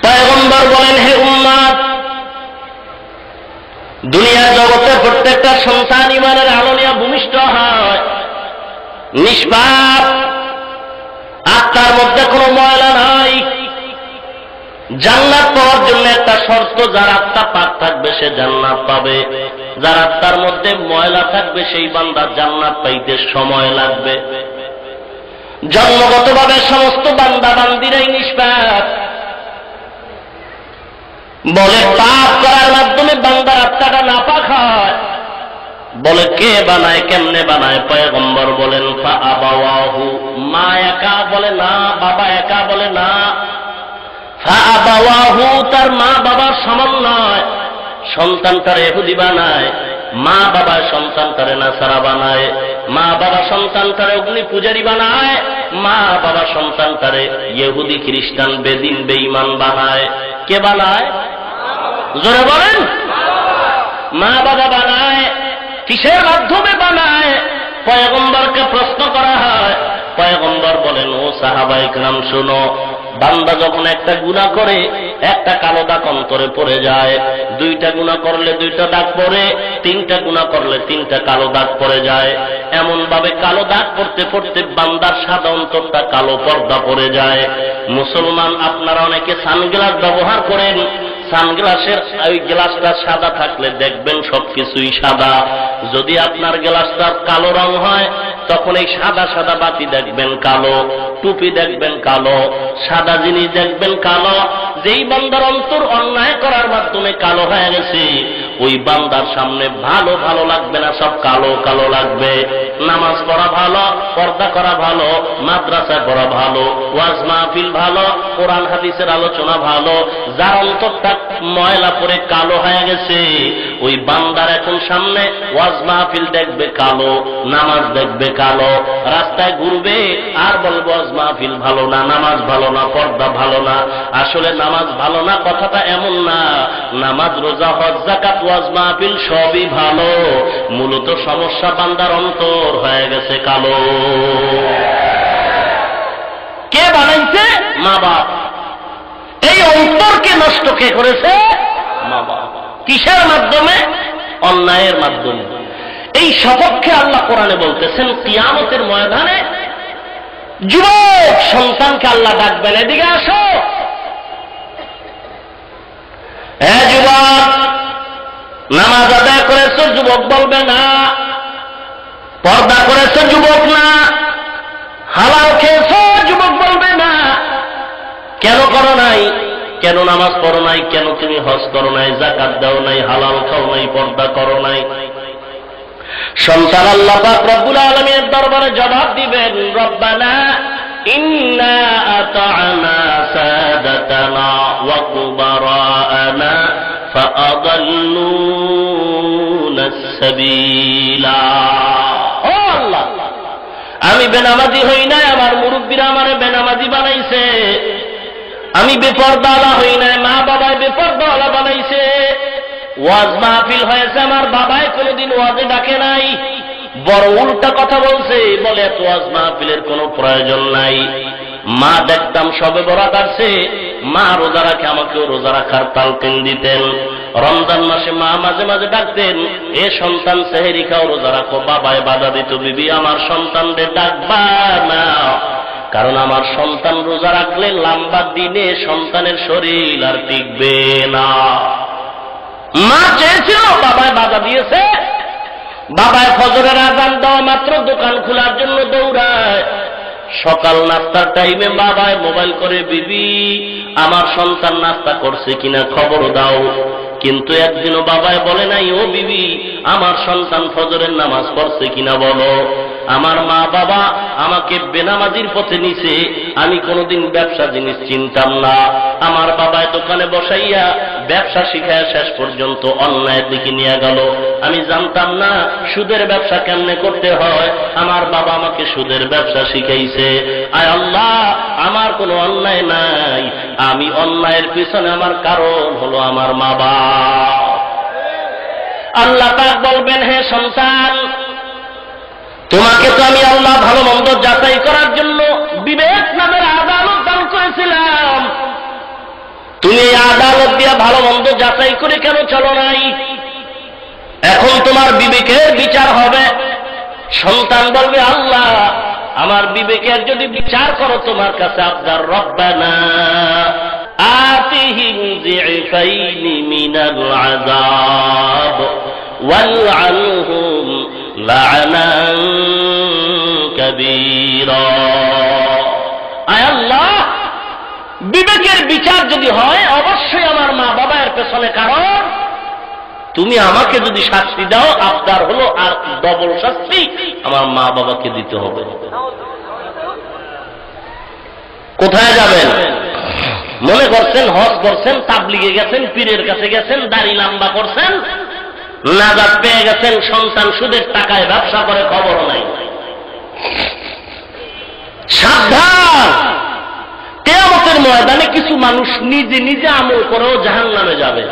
পয়গম্বর বলেন, হে উম্মত, দুনিয়ার জগতে প্রত্যেকটা সন্তান ইমানের আলো নিয়ে ভূমিষ্ঠ হয়, নিষ্পাপ, আত্মার মধ্যে কোনো ময়লা নাই। জান্নাত পাওয়ার জন্য একটা শর্ত, যার আত্মা পাক থাকবে সে জান্নাত পাবে, যার আত্মার মধ্যে ময়লা থাকবে সেই বান্দা জান্নাত পাইতে সময় লাগবে। জন্মগতভাবে সমস্ত বান্দা বান্দিরাই নিষ্পাপ। বলে পাপ করার মাধ্যমে বান্দার আত্মাটা নাপাক হয়। বলে কে বানায়, কেমনে বানায়? পয়গম্বর বলেন ফাআবাওয়াহু, মা একা বলে না, বাবা একা বলে না। ফাআবাওয়াহু, তার মা বাবার সমন্বয়। সন্তানটারে ইহুদি বানায়, মা বাবা সন্তানটারে নাসারা বানায়, মা বাবা সন্তানটারে অগ্নি পূজারী বানায়, মা বাবা সন্তানটারে ইহুদি খ্রিস্টান বেদিন বেঈমান বানায়। কে বানায়? জোরে বলেন। মা বাবা বানায়। কিসের মাধ্যমে বানায়? পয়গম্বরকে প্রশ্ন করা হয়, পয়গম্বর বলেন, ও সাহাবায়ে কেরাম শোনো, বান্দা যখন একটা গুনাহ করে একটা কালো দাগ অন্তরে পড়ে যায়, দুইটা গুনাহ করলে দুইটা দাগ পড়ে, তিনটা গুনাহ করলে তিনটা কালো দাগ পড়ে যায়। এমন ভাবে কালো দাগ পড়তে পড়তে বান্দার সাদা অন্তরটা কালো পর্দা পড়ে যায়। মুসলমান আপনারা অনেকে সানগ্লাস ব্যবহার করেন, সানগ্লাসের ওই গ্লাসটা সাদা থাকলে দেখবেন সবকিছুই সাদা। যদি আপনার গ্লাসটা কালো রং হয় তখন এই সাদা সাদা বাতি দেখবেন কালো, টুপি দেখবেন কালো, সাদা জিনিস দেখবেন কালো। যেই বান্দার অন্তর অন্যায় করার মাধ্যমে কালো হয়ে গেছে, ওই বান্দার সামনে ভালো ভালো লাগবে না, সব কালো কালো লাগবে। নামাজ পড়া ভালো, পর্দা করা ভালো, মাদ্রাসায় পড়া ভালো, ওয়াজ মাহফিল ভালো, কোরআন হাদিসের আলোচনা ভালো। যার অন্তরটা ময়লা পড়ে কালো হয়ে গেছে, ওই বান্দার এখন সামনে ওয়াজ মাহফিল দেখবে কালো, নামাজ দেখবে কালো, রাস্তায় ঘুরবে আর বলবে ওয়াজ মাহফিল ভালো না, নামাজ ভালো না, পর্দা ভালো না। আসলে নামাজ ভালো না কথাটা এমন না, নামাজ, রোজা, হজ, যাকাত, ওয়াজ মাহফিল সবই ভালো, মূলত সমস্যা বান্দার অন্তর হয়ে গেছে কালো। কে বানাইছে? মা বাপ। এই অন্তরকে নষ্ট কে করেছে? মা বাপ। কিসের মাধ্যমে? অন্যায়ের মাধ্যমে। এই সপক্ষে আল্লাহ কোরআনে বলতেছেন, কিয়ামতের ময়দানে যুবক সন্তানকে আল্লাহ ডাকবেন, এদিকে আসো, হ্যাঁ যুবক, নামাজ আদায় করেছো? যুবক বলবে না। পর্দা করেছো? যুবক না। হালাল খেয়েছো? যুবক বলবে না। কেন করো নাই? কেন নামাজ পড়ো নাই? কেন তুমি হজ করো নাই? যাকাত দাও নাই? হালাল খাও নাই? পর্দা করো নাই? সন্তান আল্লাহ পাক রব্বুল আলামিনের দরবারে জবাব দিবেন, রব্বানা ইন্না আতা'না সাদাতানা ওয়া কুবারা'না ফাআদাল্লুনা সাবিলা। ও আল্লাহ, আমি বেনামাজি হই নাই, আমার মুরব্বীরা আমারে বেনামাজি বানাইছে। আমি বেপরদা হই নাই, মা ওয়াজ মাহফিল হয়েছে, আমার বাবাই কোনোদিন ওয়াজে ডাকে নাই, বড় উল্টা কথা বলছে, বলে এত ওয়াজ মাহফিলের কোনো প্রয়োজন নাই। মা দেখতাম সবে বরাত আসছে, মা রোজা রাখে, আমাকেও রোজা রাখার তালকিন দিতেন। রমজান মাসে মা মাঝে মাঝে ডাকতেন, এ সন্তান সেহেরি খাও, রোজা রাখো। বাবায় বাধা দিত, বিবি আমার সন্তানদের ডাকবা না, কারণ আমার সন্তান রোজা রাখলে লম্বা দিনে সন্তানের শরীর আর টিকবে না। মা চেয়েছিল, বাবায় বাধা দিয়েছে। বাবায় ফজরের আযান দেওয়া মাত্র দোকান খোলার জন্য দৌড়ায়। সকাল নাস্তার টাইমে বাবায় মোবাইল করে, বিবি আমার সন্তান নাস্তা করছে কিনা খবর দাও। কিন্তু একদিনও বাবায় বলে নাই, ও বিবি আমার সন্তান ফজরের নামাজ পড়ছে কিনা বলো। আমার মা বাবা আমাকে বেনামাজির পথে নিছে, আমি কোনোদিন ব্যবসা জিনিস চিনতাম না। আমার বাবায় দোকানে বসাইয়া ব্যবসা শিখায় শেষ পর্যন্ত অন্যায়ের দিকে নিয়ে গেল। আমি জানতাম না সুদের ব্যবসা কেমনে করতে হয়, আমার বাবা আমাকে সুদের ব্যবসা শিখাইছে। আয় আল্লাহ, আমার কোনো অন্যায় নাই, আমি অন্যায়ের পিছনে আমার কারণ হলো আমার মা বাবা। আল্লাহ পাক বলবেন, হে সন্তান, তোমাকে তো আমি আল্লাহ ভালো মন্দ যাচাই করার জন্য বিবেক নামের আদালত দান করেছিলাম, তুমি এই আদালত দিয়া ভালো মন্দ যাচাই করে কেন চলো নাই? এখন তোমার বিবেকের বিচার হবে। সন্তান বলবে, আল্লাহ আমার বিবেকের যদি বিচার করো তোমার কাছে আবদার, রব্বানা আতিহিম যিফাইনি মিনাল আযাব ওয়ালআনহুম লা'নান কাবীরা। আয় আল্লাহ, বিবেকের বিচার যদি হয় অবশ্যই আমার মা বাবার পেছনে কারণ, তুমি আমাকে যদি শাস্তি দাও আবদার হলো আর ডবল শাস্তি আমার মা বাবাকে দিতে হবে। কোথায় যাবেন? মনে করছেন হজ করছেন, তাবলিগে গেছেন, পীরের কাছে গেছেন, দাড়ি লম্বা করছেন, নাজাত পেয়ে গেছেন, সন্তান সুদের টাকায় ব্যবসা করে খবর নাই। সাবধান, কিয়ামতের ময়দানে কিছু মানুষ নিজে নিজে আমল করেও জাহান্নামে যাবে।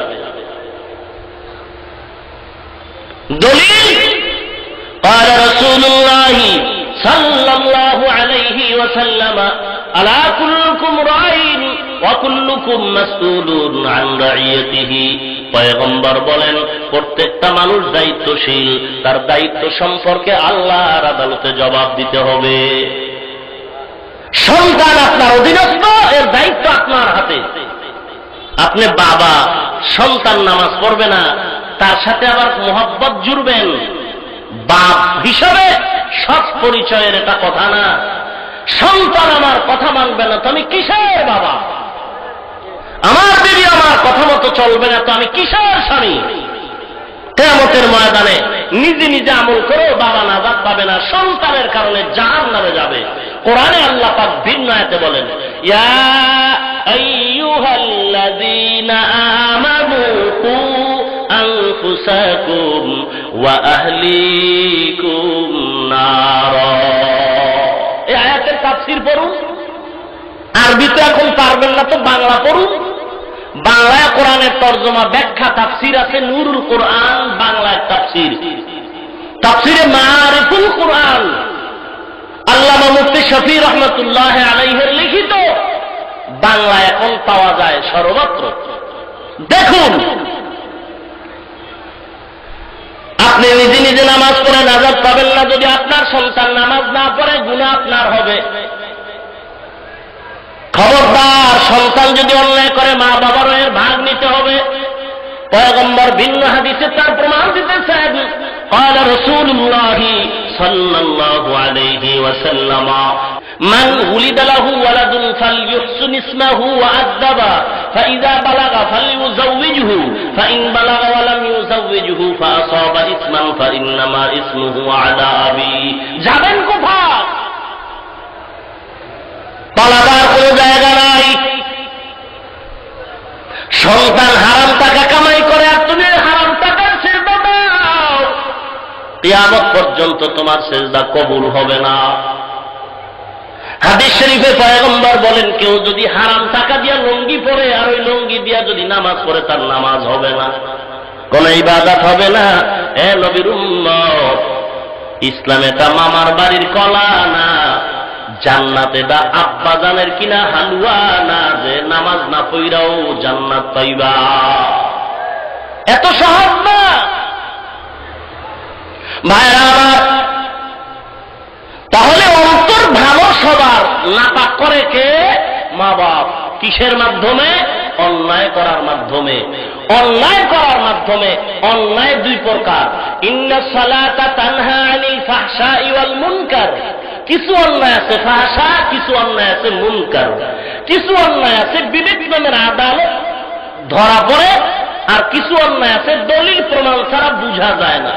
দলিল قال رسول الله صلى الله عليه وسلم ألا كلكم راع وكلكم مسؤول عن رعيته। পয়গম্বর বলেন, প্রত্যেকটা মানুষ দায়িত্বশীল, তার দায়িত্ব সম্পর্কে আল্লাহর আদালতে জবাব দিতে হবে। সন্তান আপনার অধীনস্থ, এর দায়িত্ব আপনার হাতে। আপনি বাবা, সন্তান নামাজ পড়বে না, তার সাথে আবার মোহাব্বত জুড়বেন, বাপ হিসাবে সৎ পরিচয়ের এটা কথা না। সন্তান আমার কথা মানবে না তো আমি কিসের বাবা? আমার বিবি আমার কথা মতো চলবে না তো আমি কিসের স্বামী? কিয়ামতের ময়দানে নিজে নিজে আমল করেও বাবা নাজাত পাবে না, সন্তানের কারণে জাহান্নামে যাবে। কোরআনে আল্লাহ পাক ভিন্ন আয়াতে বলেন, ইয়া আইয়ুহাল্লাযীনা আমানু কু আনফুসাকুম ওয়া আহলিকুম নারা। এই আয়াতের তাফসীর পড়ুন। আরবি তো এখন পারবেন না, তো বাংলা পড়ুন। বাংলায় কোরআনের তরজমা ব্যাখ্যা তাফসীর আছে, নূরুল কোরআন বাংলায় তাফসীর, তাফসীরে মারিফুল কোরআন আল্লামা মুফতি শফি রহমাতুল্লাহ আলাইহির লিখিত, বাংলা এখন পাওয়া যায় সর্বত্র। দেখুন, আপনি নিজে নিজে নামাজ পড়ে নাজাত পাবেন না, যদি আপনার সন্তান নামাজ না পড়ে গুনাহ আপনার হবে। খবরদার, সন্তান যদি অন্যায় করে মা বাবারও এর ভাগ নিতে হবে। পয়গম্বর ভিন্ন হাদিসে তার প্রমাণ দিতেছেন, قال رسول الله صلى الله عليه وسلم من ولد له ولد فليحسن اسمه وأدبه فإذا بلغ فليزوجه فإن بلغ ولم يزوجه فأصاب إثما فإنما إثمه على أبيه। যাবেন কোথায়? পালাবার কোনো জায়গা নাই। সন্তান হারাম টাকা কামাই করে আর তুমি হারাম টাকার সেজদা দাও, কিয়ামত পর্যন্ত তোমার সেজদা কবুল হবে না। হাদিস শরীফে পয়গম্বর বলেন, কেউ যদি হারাম টাকা দিয়া লুঙ্গি পরে আর ওই লুঙ্গি দিয়া যদি নামাজ পড়ে তার নামাজ হবে না। কোন ইবাদত হবে না। এ নবীর উম্মত, ইসলাম এটা মামার বাড়ির কলা না, জান্নাত এটা আব্বা জানের কিনা হালুয়া না যে নামাজ না পড়াও জান্নাত পাইবা। এত সহজ না ভাইরা আমার। তাহলে অন্তর ভালো সবার, নাপাক করে কে? মা বাপ। কিসের মাধ্যমে? অন্যায় করার মাধ্যমে। অন্যায় করার মাধ্যমে। অন্যায় দুই প্রকার, ইন্নাস সালাতা তানহা আনিল ফাহশাই ওয়াল মুনকার। কিছু অন্যায় আছে ফাহশা, কিছু অন্যায় আছে মুনকার। কিছু অন্যায় আছে বিবেক নামের আদালত ধরা পড়ে, আর কিছু অন্যায় আছে দলিল প্রমাণ ছাড়া বুঝা যায় না।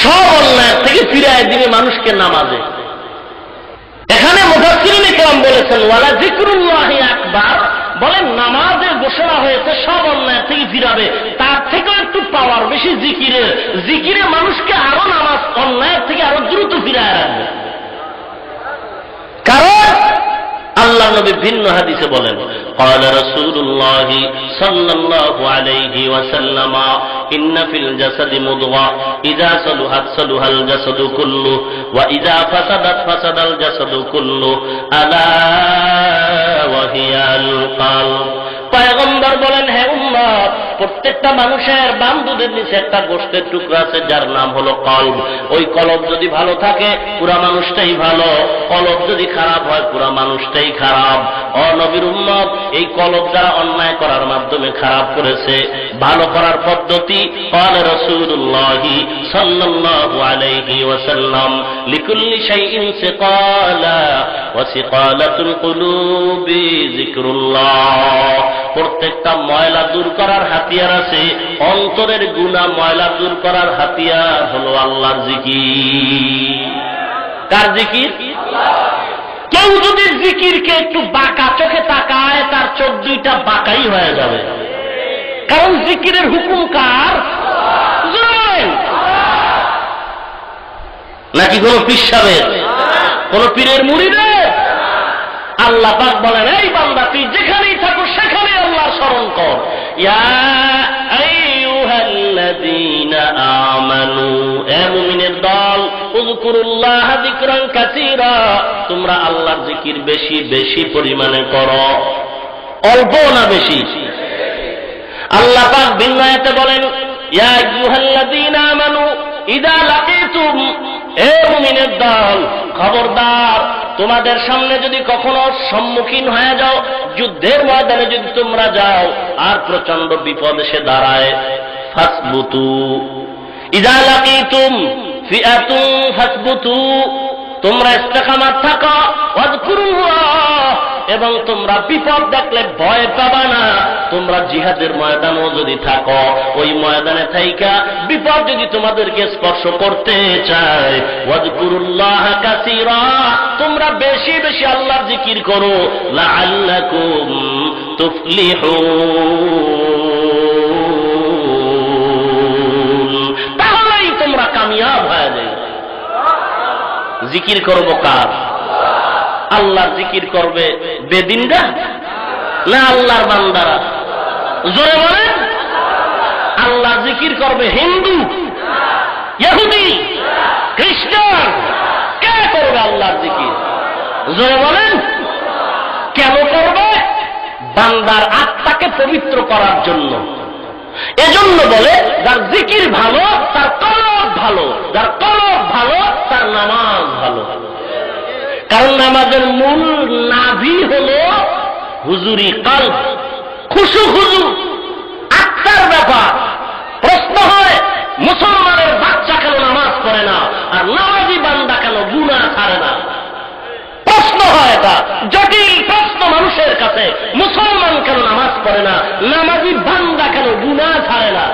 সব অন্যায় থেকে ফিরায় দিবে মানুষকে নামাজে। এখানে মুফাসসিরিন ইকরাম বলেছেন ওয়ালা যিকরুল্লাহি আকবার, বলেন নামাজে ঘোষণা হয়েছে সব অন্যায় থেকে ফিরাবে, তার থেকে একটু পাওয়ার বেশি জিকিরের। জিকিরে মানুষকে আরো নামাজ অন্যায় থেকে আরো দ্রুত ফিরায় রাখবে। কারণ আল্লাহ নবী ভিন্ন হাদিসে বলেন, قال رسول الله صلى الله عليه وسلم إن في الجسد مضغة إذا صلحت صلح الجسد كله وإذا فسدت فسد الجسد كله ألا وهي القلب। পয়গম্বর বলেন, হে উম্মত, প্রত্যেকটা মানুষের বাম দুধের নিচে একটা গোশতের টুকরা আছে যার নাম হলো কলব। ওই কলব যদি ভালো থাকে পুরা মানুষটাই ভালো, কলব যদি খারাপ হয় পুরা মানুষটাই খারাপ। ও নবীর উম্মত, এই কলব যারা অন্যায় করার মাধ্যমে খারাপ করেছে, ভালো করার পদ্ধতি قال رسول الله صلى الله عليه وسلم لكل شيء سقالا وسقالة القلوب ذكر الله। প্রত্যেকটা ময়লা দূর করার হাতিয়ার আছে, অন্তরের গুনাহ ময়লা দূর করার হাতিয়ার হলো আল্লাহর জিকির। কার জিকির? কেউ যদি জিকিরকে একটু বাঁকা চোখে তাকায়, তার চোখ দুইটা বাঁকাই হয়ে যাবে। কারণ জিকিরের হুকুম কার? নাকি কোন পীর সাহেবের, কোন পীরের মুরিদের? আল্লাহ পাক বলেন, এই বান্দা তুই যেখানেই থাকো সেখানে আল্লাহর স্মরণ কর। ইয়া আইয়ুহাল্লাযীনা আমানু, এ মুমিনের দল, উযকুরুল্লাহ যিকরান কাসীরা, তোমরা আল্লাহর জিকির বেশি বেশি পরিমাণে করো। অল্প না বেশি? আল্লাহ পাক ভিন্ন আয়াতে বলেন, ইয়া আইয়ুহাল্লাযীনা আমানু ইযা লাকীতুম, এ মুমিনের দল, খবরদার তোমাদের সামনে যদি কখনো সম্মুখীন হয়ে যাও, যুদ্ধের ময়দানে যদি তোমরা যাও আর প্রচন্ড বিপদ এসে দাঁড়ায়, ফাসবুতু, ইযা লাকীতুম ফিআতুন ফাসবুতু, তোমরা ইস্তেকামাত থাকো, ওয়াযকুরুল্লাহ, এবং তোমরা বিপদ দেখলে ভয় পাবা না। তোমরা জিহাদের ময়দানও যদি থাকো, ওই ময়দানে থাইকা বিপদ যদি তোমাদেরকে স্পর্শ করতে চায়, ওয়াযকুরুল্লাহ কাসীরা, তোমরা বেশি বেশি আল্লাহর জিকির করো, লাআল্লাকুম তুফলিহুন, তাহলেই তোমরা কামিয়াব হয়ে যাবে। জিকির করব কার? আল্লাহর জিকির করবে বেদিনরা না আল্লাহর বান্দারা? জোরে বলেন। আল্লাহর জিকির করবে হিন্দু, ইহুদি, খ্রিস্টান? কে করবে আল্লাহর জিকির? জোরে বলেন। কেন করবে? বান্দার আত্মাকে পবিত্র করার জন্য। এজন্য বলে যার জিকির ভালো তার কলব ভালো, যার কলব ভালো তার নামাজ ভালো। কারণ নামাজের মূল নাভি হলো হুজুরি কলব, খুশু খুজু, আত্মার ব্যাপার। প্রশ্ন হয় মুসলমানের বাচ্চা কেন নামাজ পড়ে না, আর নামাজি বান্দা কেন গুনাহ ছাড়ে না? প্রশ্ন হয় এটা, জটিল প্রশ্ন মানুষের কাছে। মুসলমান কেন নামাজ পড়ে না, নামাজি বান্দা কেন গুনাহ ছাড়ে না?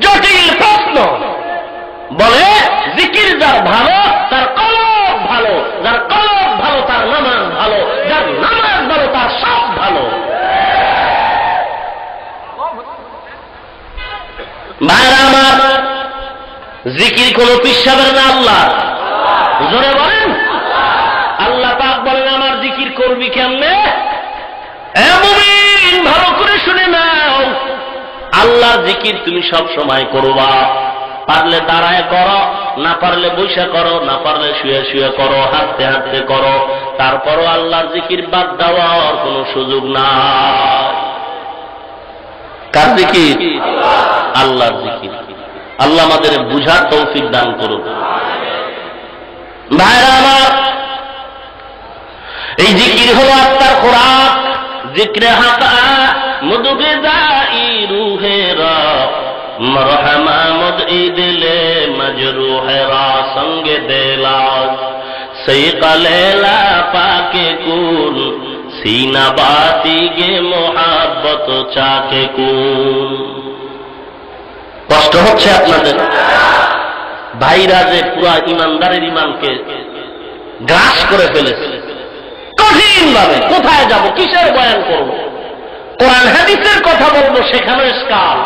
জটিল প্রশ্ন। বলে জিকির যার ভালো তার কলব ভালো, যার কলব ভালো তার নামাজ ভালো, যার নামাজ ভালো তার সব ভালো। ভাইরা আমার, জিকির কোন পিসাবের না আল্লাহ? জোরে বলেন। আল্লাহ পাক বলেন, আমার জিকির করবি কেমনে? এ মুমিন, ভালো করে শুনে নাও। আল্লাহর জিকির তুমি সব সময় করবা। পারলে দাঁড়ায় করো, না পারলে বৈশা করো, না পারলে শুয়ে শুয়ে করো, হাঁটতে হাঁটতে করো, তারপরও আল্লাহর জিকির বাদ দেওয়ার কোনো সুযোগ নাই। কার জিকির? আল্লাহর জিকির। আল্লাহ আমাদের বুঝার তৌফিক দান করুন। ভাইরা আমার, এই জিকির হলো আত্মার খোরাক। জিক্রে হাতা মুদগিজাই রুহেরা, মরহমা মুদঈ দিলে মজরুহেরা, সঙ্গে দেলাজ সৈকলেলা পাকে কুল, सीना बाती गे मोहब्बत चाके कुन। কষ্ট হচ্ছে আপনাদের? ভাইরা যে পুরা ইমানদারের ইমানকে গ্রাস করে ফেলেছে কঠিন ভাবে। কোথায় যাব, কিসের বয়ান করব? কোরআন হাদিসের কথা বলবো, সেখানে ইশকাল।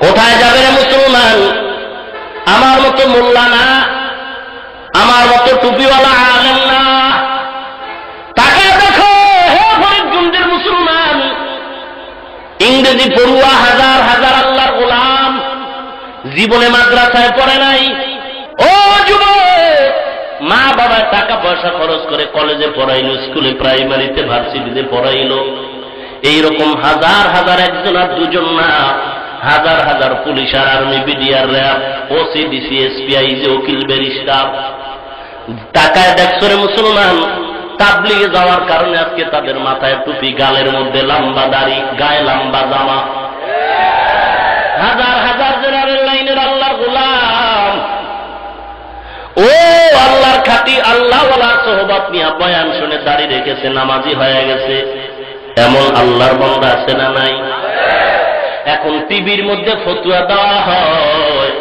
কোথায় যাবে রে মুসলমান? আমার মতো মোল্লা না, আমার মতো টুপিওয়ালা আলেম না। তাকে দেখো হে ফরিদগঞ্জের মুসলমান, ইংরেজি পড়ুয়া হাজার হাজার আল্লাহর গোলাম, জীবনে মাদ্রাসায় পড়ে নাই। ও যুবক, মা বাবা টাকা পয়সা খরচ করে কলেজে পড়াইলো, স্কুলে প্রাইমারিতে ভার্সিটিতে পড়াইলো। এইরকম হাজার হাজার, একজন আর দুজন না, হাজার হাজার পুলিশ আর army, BDR, RAB, OC, DC, SP, IG, উকিল, ব্যারিস্টার টাকায় দেখছো রে মুসলমান। তাবলিগে যাওয়ার কারণে আজকে তাদের মাথায় টুপি, গালের মধ্যে লম্বা দাড়ি, গায়ে লম্বা জামা। হাজার হাজার জেনারেল লাইনের আল্লাহর গোলাম, ও আল্লাহর খাঁটি আল্লাহওয়ালা সোহবত নিয়ে বয়ান শুনে দাড়ি রেখেছে, নামাজি হয়ে গেছে। এমন আল্লাহর বান্দা আছে না নাই? এখন টিভির মধ্যে ফতুয়া দেওয়া হয়,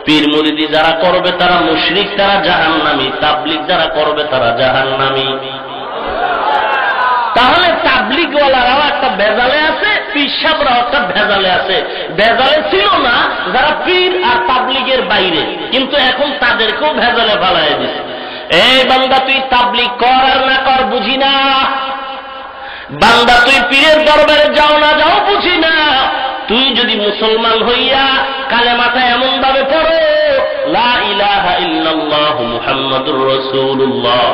পীর মুরিদি যারা করবে তারা মুশরিক, তারা জাহান্নামী, তাবলিগ যারা করবে তারা জাহান্নামী। তাহলে তাবলিগওয়ালারাও একটা ভেজালে আছে, পীর সাহেবরাও একটা ভেজালে আছে। ভেজালে ছিল না যারা পীর আর তাবলিগের বাইরে, কিন্তু এখন তাদেরকেও ভেজালে ফেলায় দিচ্ছে। এই বান্দা, তুই তাবলিগ কর আর না কর বুঝি না। বান্দা, তুই পীরের দরবারে যাও না যাও বুঝি না। তুই যদি মুসলমান হইয়া কালেমাটা এমন ভাবে পড়ো, লা ইলাহা ইল্লাল্লাহু মুহাম্মাদুর রাসূলুল্লাহ,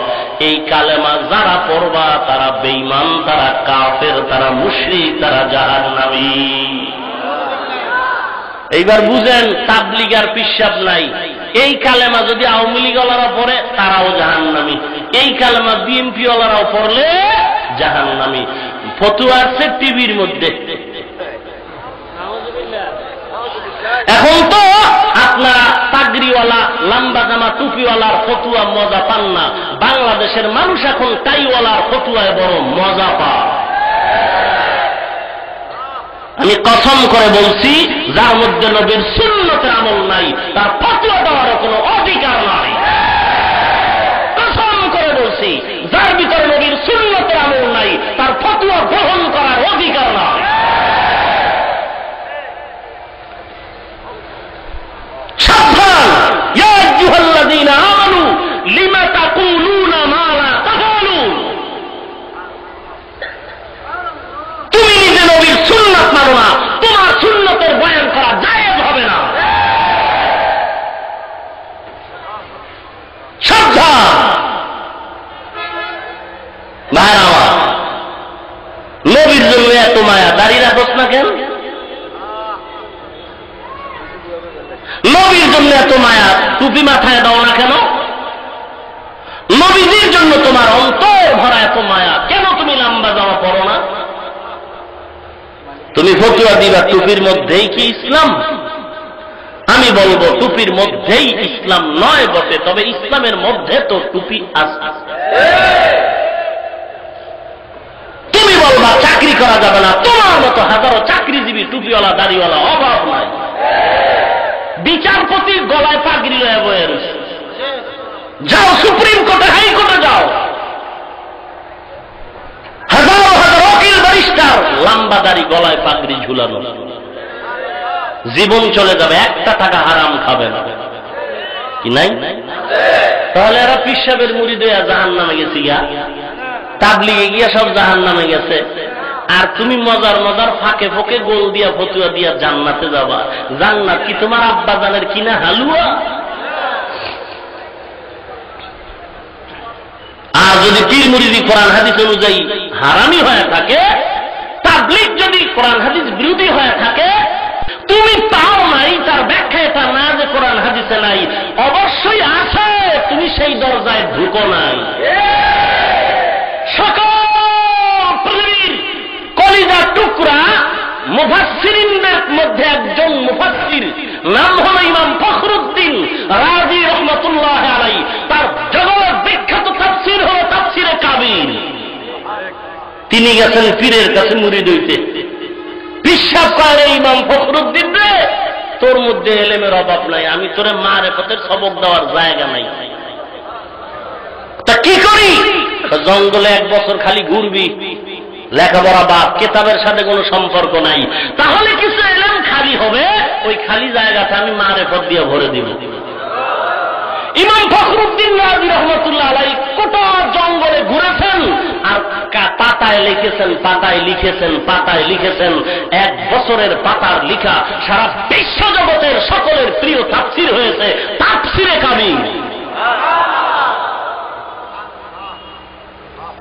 এই কালেমা যারা পড়বা তারা বেঈমান, তারা কাফের, তারা মুশরিক, তারা জাহান্নামী। এইবার বুঝেন, তাবলিগ আর পিশাব নাই। এই কালেমা যদি আওয়ামী লীগওয়ালারা পড়ে তারাও জাহান্নামী, এই কালেমা বিএনপি ওয়ালারাও পড়লে জাহান্নামী। ফতুয়া আছে টিভির মধ্যে। এখন তো আপনারা পাগড়িওয়ালা, লম্বা জামা, টুপিওয়ালার ফতুয়া মজা পান না। বাংলাদেশের মানুষ এখন টাইওয়ালার ফতুয়ায় বড় মজা পায়। আমি কসম করে বলছি, যার মধ্যে নবীর সুন্নতের আমল নাই তার ফতোয়া দেওয়ার কোনো অধিকার নাই। কসম করে বলছি, যার ভিতরে নবীর সুন্নতের আমল নাই তার ফতোয়া গ্রহণ করার অধিকার নাই। সাবধান, ইয়া আইয়ুহাল্লাযীনা আমানু লিমা তাকুলুনা মা লা তাফআলুন। তুমি নিজে নবীর সুন্নাত মানো না, তোমার সুন্নতের বয়ান করা জায়েজ হবে না। সাবধান ভাইরা আমার, নবীর জন্য এত মায়া, দাঁড়িয়ে রাখোস না কেন? নবীর জন্য এত মায়া, টুপি মাথায় দাও না কেন? নবীজির জন্য তোমার অন্তর ভরা এত মায়া, কেন তুমি লম্বা জামা পড়ো না? তুমি ফতুয়া দিবা টুপির মধ্যেই কি ইসলাম? আমি বলবো টুপির মধ্যেই ইসলাম নয় বটে, তবে ইসলামের মধ্যে তো টুপি আছে। তুমি বলবা চাকরি করা যাবে না, তোমার মতো হাজারো চাকরিজীবী টুপিওয়ালা, দাড়িওয়ালা অভাব নাই। বিচারপতি গলায় পাগড়ি লয়ে বয়ে রয়েছে, যাও সুপ্রিম কোর্টে, হাইকোর্টে যাও, হাজার হাজার উকিল, ব্যারিস্টার, লম্বা দাড়ি, গলায় পাগড়ি ঝুলানো, জীবন চলে যাবে, একটা টাকা হারাম খাবে না কি নাই? তাহলে এরা পীর সাহেবের মুরিদ হইয়া জাহান্নামে গেছে গিয়া, তাবলিগে গিয়া সব জাহান্নামে গেছে। আর তুমি মজার মজার ফাঁকে ফাঁকে গোল দিয়া ফতুয়া দিয়া জান্নাতে যাবা। জান্নাত কি তোমার আব্বা জানের কিনা হালুয়া? আর যদি পীর মুরিদি কোরআন হাদিস অনুযায়ী হারামি হয়ে থাকে, তাবলীগ যদি কোরআন হাদিস বিরোধী হয়ে থাকে, তুমি পাও নাই তার ব্যাখ্যা এটা না যে কোরআন হাদিসে নাই, অবশ্যই আছে, তুমি সেই দরজায় ঢুকো নাই। সকল পৃথিবীর কলিজার টুকরা মুফাসসিরিনদের মধ্যে একজন মুফাসসির, নাম হল ইমাম ফখরুদ্দিন রাজি রহমাতুল্লাহ আলাইহি। তার জগৎ বিখ্যাত তাফসীর হল তাফসীরে কাবির। তিনি গেছেন পীরের কাছে মুরিদ হইতে। বিশ্বাস করে ইমাম ফখরুদ্দিন রে, তোর মধ্যে এলেমের অভাব নাই, আমি তোরে মারেফতের সবক দেওয়ার জায়গা নাই। তা কি করি? জঙ্গলে 1 বছর খালি ঘুরবি, লেখাপড়া বাদ, কেতাবের সাথে কোনো সম্পর্ক নাই, তাহলে কিছু এলেম খালি হবে, ওই খালি জায়গাটা আমি মারেফত দিয়ে ভরে দিব। ইমাম ফখরুদ্দিন রাজি রহমাতুল্লাহ আলাইহি কোটা জঙ্গলে ঘুরেছেন আর পাতায় লিখেছেন, পাতায় লিখেছেন, পাতায় লিখেছেন। 1 বছরের পাতার লিখা সারা বিশ্ব জগতের সকলের প্রিয় তাফসীর হয়েছে তাফসীরে কাবির।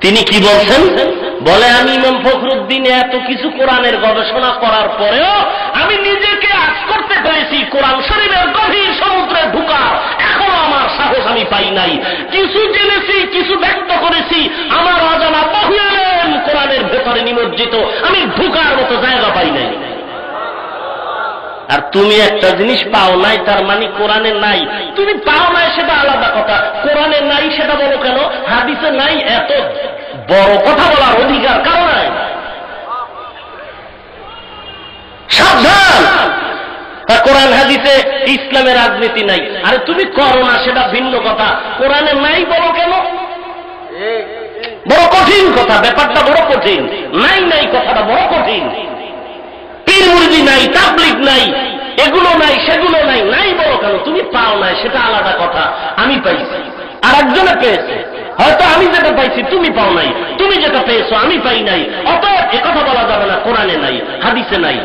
তিনি কি বলছেন? বলে আমি ইমাম ফখরুদ্দিন এত কিছু কোরআনের গবেষণা করার পরেও আমি নিজেকে আজ করতে পেরেছি কোরআন শরীফের গভীর সমুদ্রে ঢুকা, এখনো আমার সাহস আমি পাই নাই। কিছু জেনেছি, কিছু ব্যক্ত করেছি, আমার অজানা বহু এলেম কোরআনের ভেতরে নিমজ্জিত, আমি ঢুকার মতো জায়গা পাই নাই। আর তুমি একটা জিনিস পাও নাই, তার মানে কোরআনে নাই। তুমি পাও নাই সেটা আলাদা কথা, কোরআনে নাই সেটা বলো কেন? হাদিসে নাই, এত বড় কথা বলার অধিকার কারো নাই। সাবধান! কোরআন হাদিসে ইসলামের রাজনীতি নাই। আরে তুমি করো না সেটা ভিন্ন কথা, কোরআনে নাই বলো কেন? বড় কঠিন কথা, ব্যাপারটা বড় কঠিন। নাই নাই কথাটা বড় কঠিন। পীর মুরিদি নাই, তাবলীগ নাই, এগুলো নাই, সেগুলো নাই, নাই বলো কেন? তুমি পাও নাই সেটা আলাদা কথা, আমি পাইছি, আর একজনে পেয়েছে। হয়তো আমি যেটা পাইছি তুমি পাও নাই, তুমি যেটা পেয়েছো আমি পাই নাই, অতএব একথা বলা যাবে না কোরআনে নাই, হাদিসে নাই।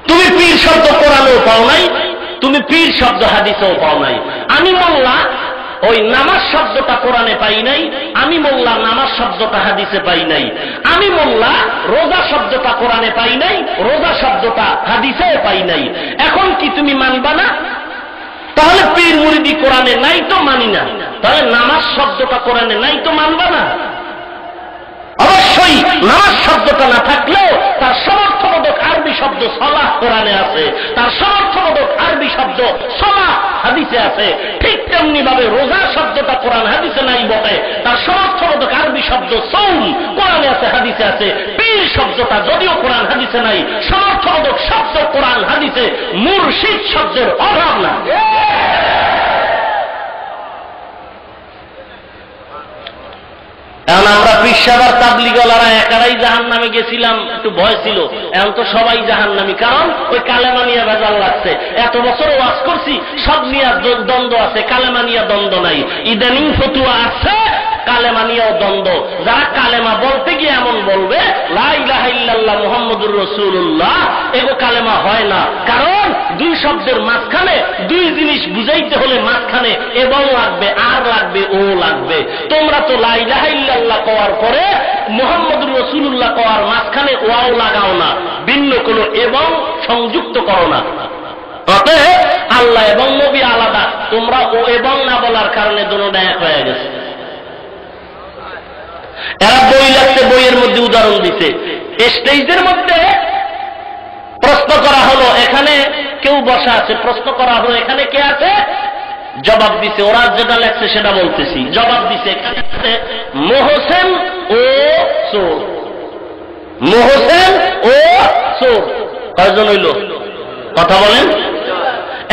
তুমি পীর শব্দ কোরআনেও পাও নাই, তুমি পীর শব্দ হাদিসেও পাও নাই। আমি মোল্লা, ওই নামাজ শব্দটা কোরআনে পাই নাই, আমি মোল্লা নামাজ শব্দটা হাদিসে পাই নাই। আমি মোল্লা রোজা শব্দটা কোরআনে পাই নাই, রোজা শব্দটা হাদিসেও পাই নাই। এখন কি তুমি মানবা না? তাহলে পীর মুরিদি কোরআনে নাই তো মানি না, তাহলে নামাজ শব্দটা কোরআনে নাই তো মানবা না? অবশ্যই নামাজ শব্দটা না থাকলেও তার সমর্থবোধক আরবি শব্দ সালাহ কোরআনে আছে, তার সমর্থবোধক আরবি শব্দ সালাহ হাদিসে আছে। ঠিক তেমনি ভাবে রোজা শব্দটা কোরআন হাদিসে নাই বটে, তার সমর্থবোধক আরবি শব্দ সৌম কোরআনে আছে, হাদিসে আছে। পীর শব্দটা যদিও কোরআন হাদিসে নাই, সমর্থবোধক শব্দ কোরআন হাদিসে, মুর্শিদ শব্দের অভাব না। এখন আমরা পেশাদার তাবলীগওয়ালারা একারাই জাহান্নামে গেছিলাম, একটু ভয় ছিল। এখন তো সবাই জাহান্নামী, কারণ ওই কালেমা নিয়ে ভেজাল লাগছে। এত বছর ওয়াজ করছি, সব নিয়ে দ্বন্দ্ব আছে, কালেমা নিয়ে দ্বন্দ্ব নাই। ইদানিং ফতুয়া আছে, কালেমা নিয়েও দ্বন্দ্ব। যারা কালেমা বলতে গিয়ে এমন বলবে লা ইলাহা ইল্লাল্লাহ মুহাম্মাদুর রাসূলুল্লাহ, এগো কালেমা হয় না। কারণ 2 শব্দের মাঝখানে 2 জিনিস বুঝাইতে হলে মাঝখানে এবং লাগবে, আর লাগবে, ও লাগবে। তোমরা তো লা ইলাহা ইল্লাল্লাহ কওয়ার পরে মুহাম্মাদুর রাসূলুল্লাহ কওয়ার মাঝখানে ওয়াও লাগাও না, ভিন্ন কোনো এবং সংযুক্ত করো না। অতএব আল্লাহ এবং নবী আলাদা, তোমরা ও এবং না বলার কারণে দুটোটা এক হয়ে গেছে। এরা বই লাগছে, বইয়ের মধ্যে উদাহরণ দিছে। স্টেজের মধ্যে প্রশ্ন করা হলো, এখানে কেউ বসা আছে, প্রশ্ন করা হলো এখানে কে আছে, জবাব দিছে। ওরা যেটা লেখছে সেটা বলতেছি। জবাব দিছে এখানে আছে মোহসেন ও চোর। মোহসেন ও চোর কয়জন হইল? কথা বলেন।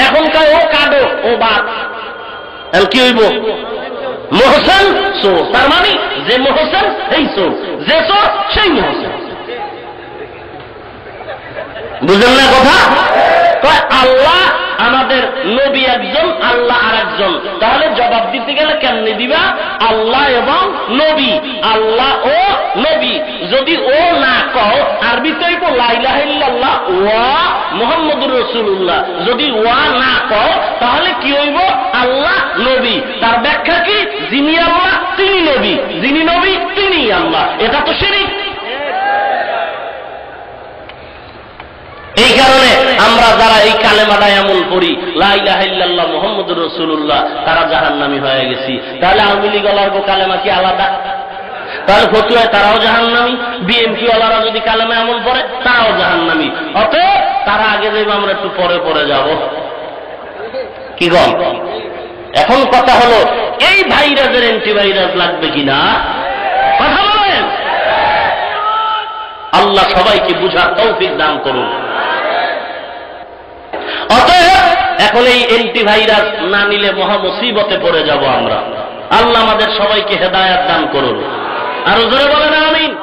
এখনকার ও কাডো, ও বাদ, কি হইব? মোহসেন চোর। তার মানে যে মোহসেন সেই চোর, যে চোর সেই মোহসেন। বুঝলেন না কথা? আল্লাহ আমাদের নবী একজন, আল্লাহ আর একজন। তাহলে জবাব দিতে গেলে কেমনে দিবা? আল্লাহ এবং নবী, আল্লাহ ও নবী। যদি ও না কও, আরবিতে হইব লা ইলাহা ইল্লাল্লাহ ওয়া মুহাম্মাদুর রাসূলুল্লাহ। যদি ওয়া না কও তাহলে কি হইব? আল্লাহ নবী। তার ব্যাখ্যা কি? যিনি আল্লাহ তিনি নবী, যিনি নবী তিনি আল্লাহ। এটা তো শিরক। এই কারণে আমরা যারা এই কালেমাটা এমন পড়ি লা ইলাহা ইল্লাল্লাহ মুহাম্মাদুর রাসূলুল্লাহ, তারা জাহান্নামী হয়ে গেছি। তাহলে আওয়ামী লীগ ওয়ালার কালেমা কি আলাদা? তাহলে ফতুয়ায় তারাও জাহান্নামী। বিএনপি ওয়ালারা যদি কালেমা এমন পড়ে তারাও জাহান্নামী। অতএব তারা আগে যাইব, আমরা একটু পরে পরে যাব। কি গল? এখন কথা হলো এই ভাইরাসের অ্যান্টিভাইরাস লাগবে কিনা? কথা বলেন। আল্লাহ সবাইকে বুঝার তৌফিক দান করুন। অতএব এখন এই অ্যান্টিভাইরাস না নিলে মহা মুসিবতে পড়ে যাব আমরা। আল্লাহ আমাদের সবাইকে হেদায়েত দান করুন। আরো জোরে বলেন আমিন।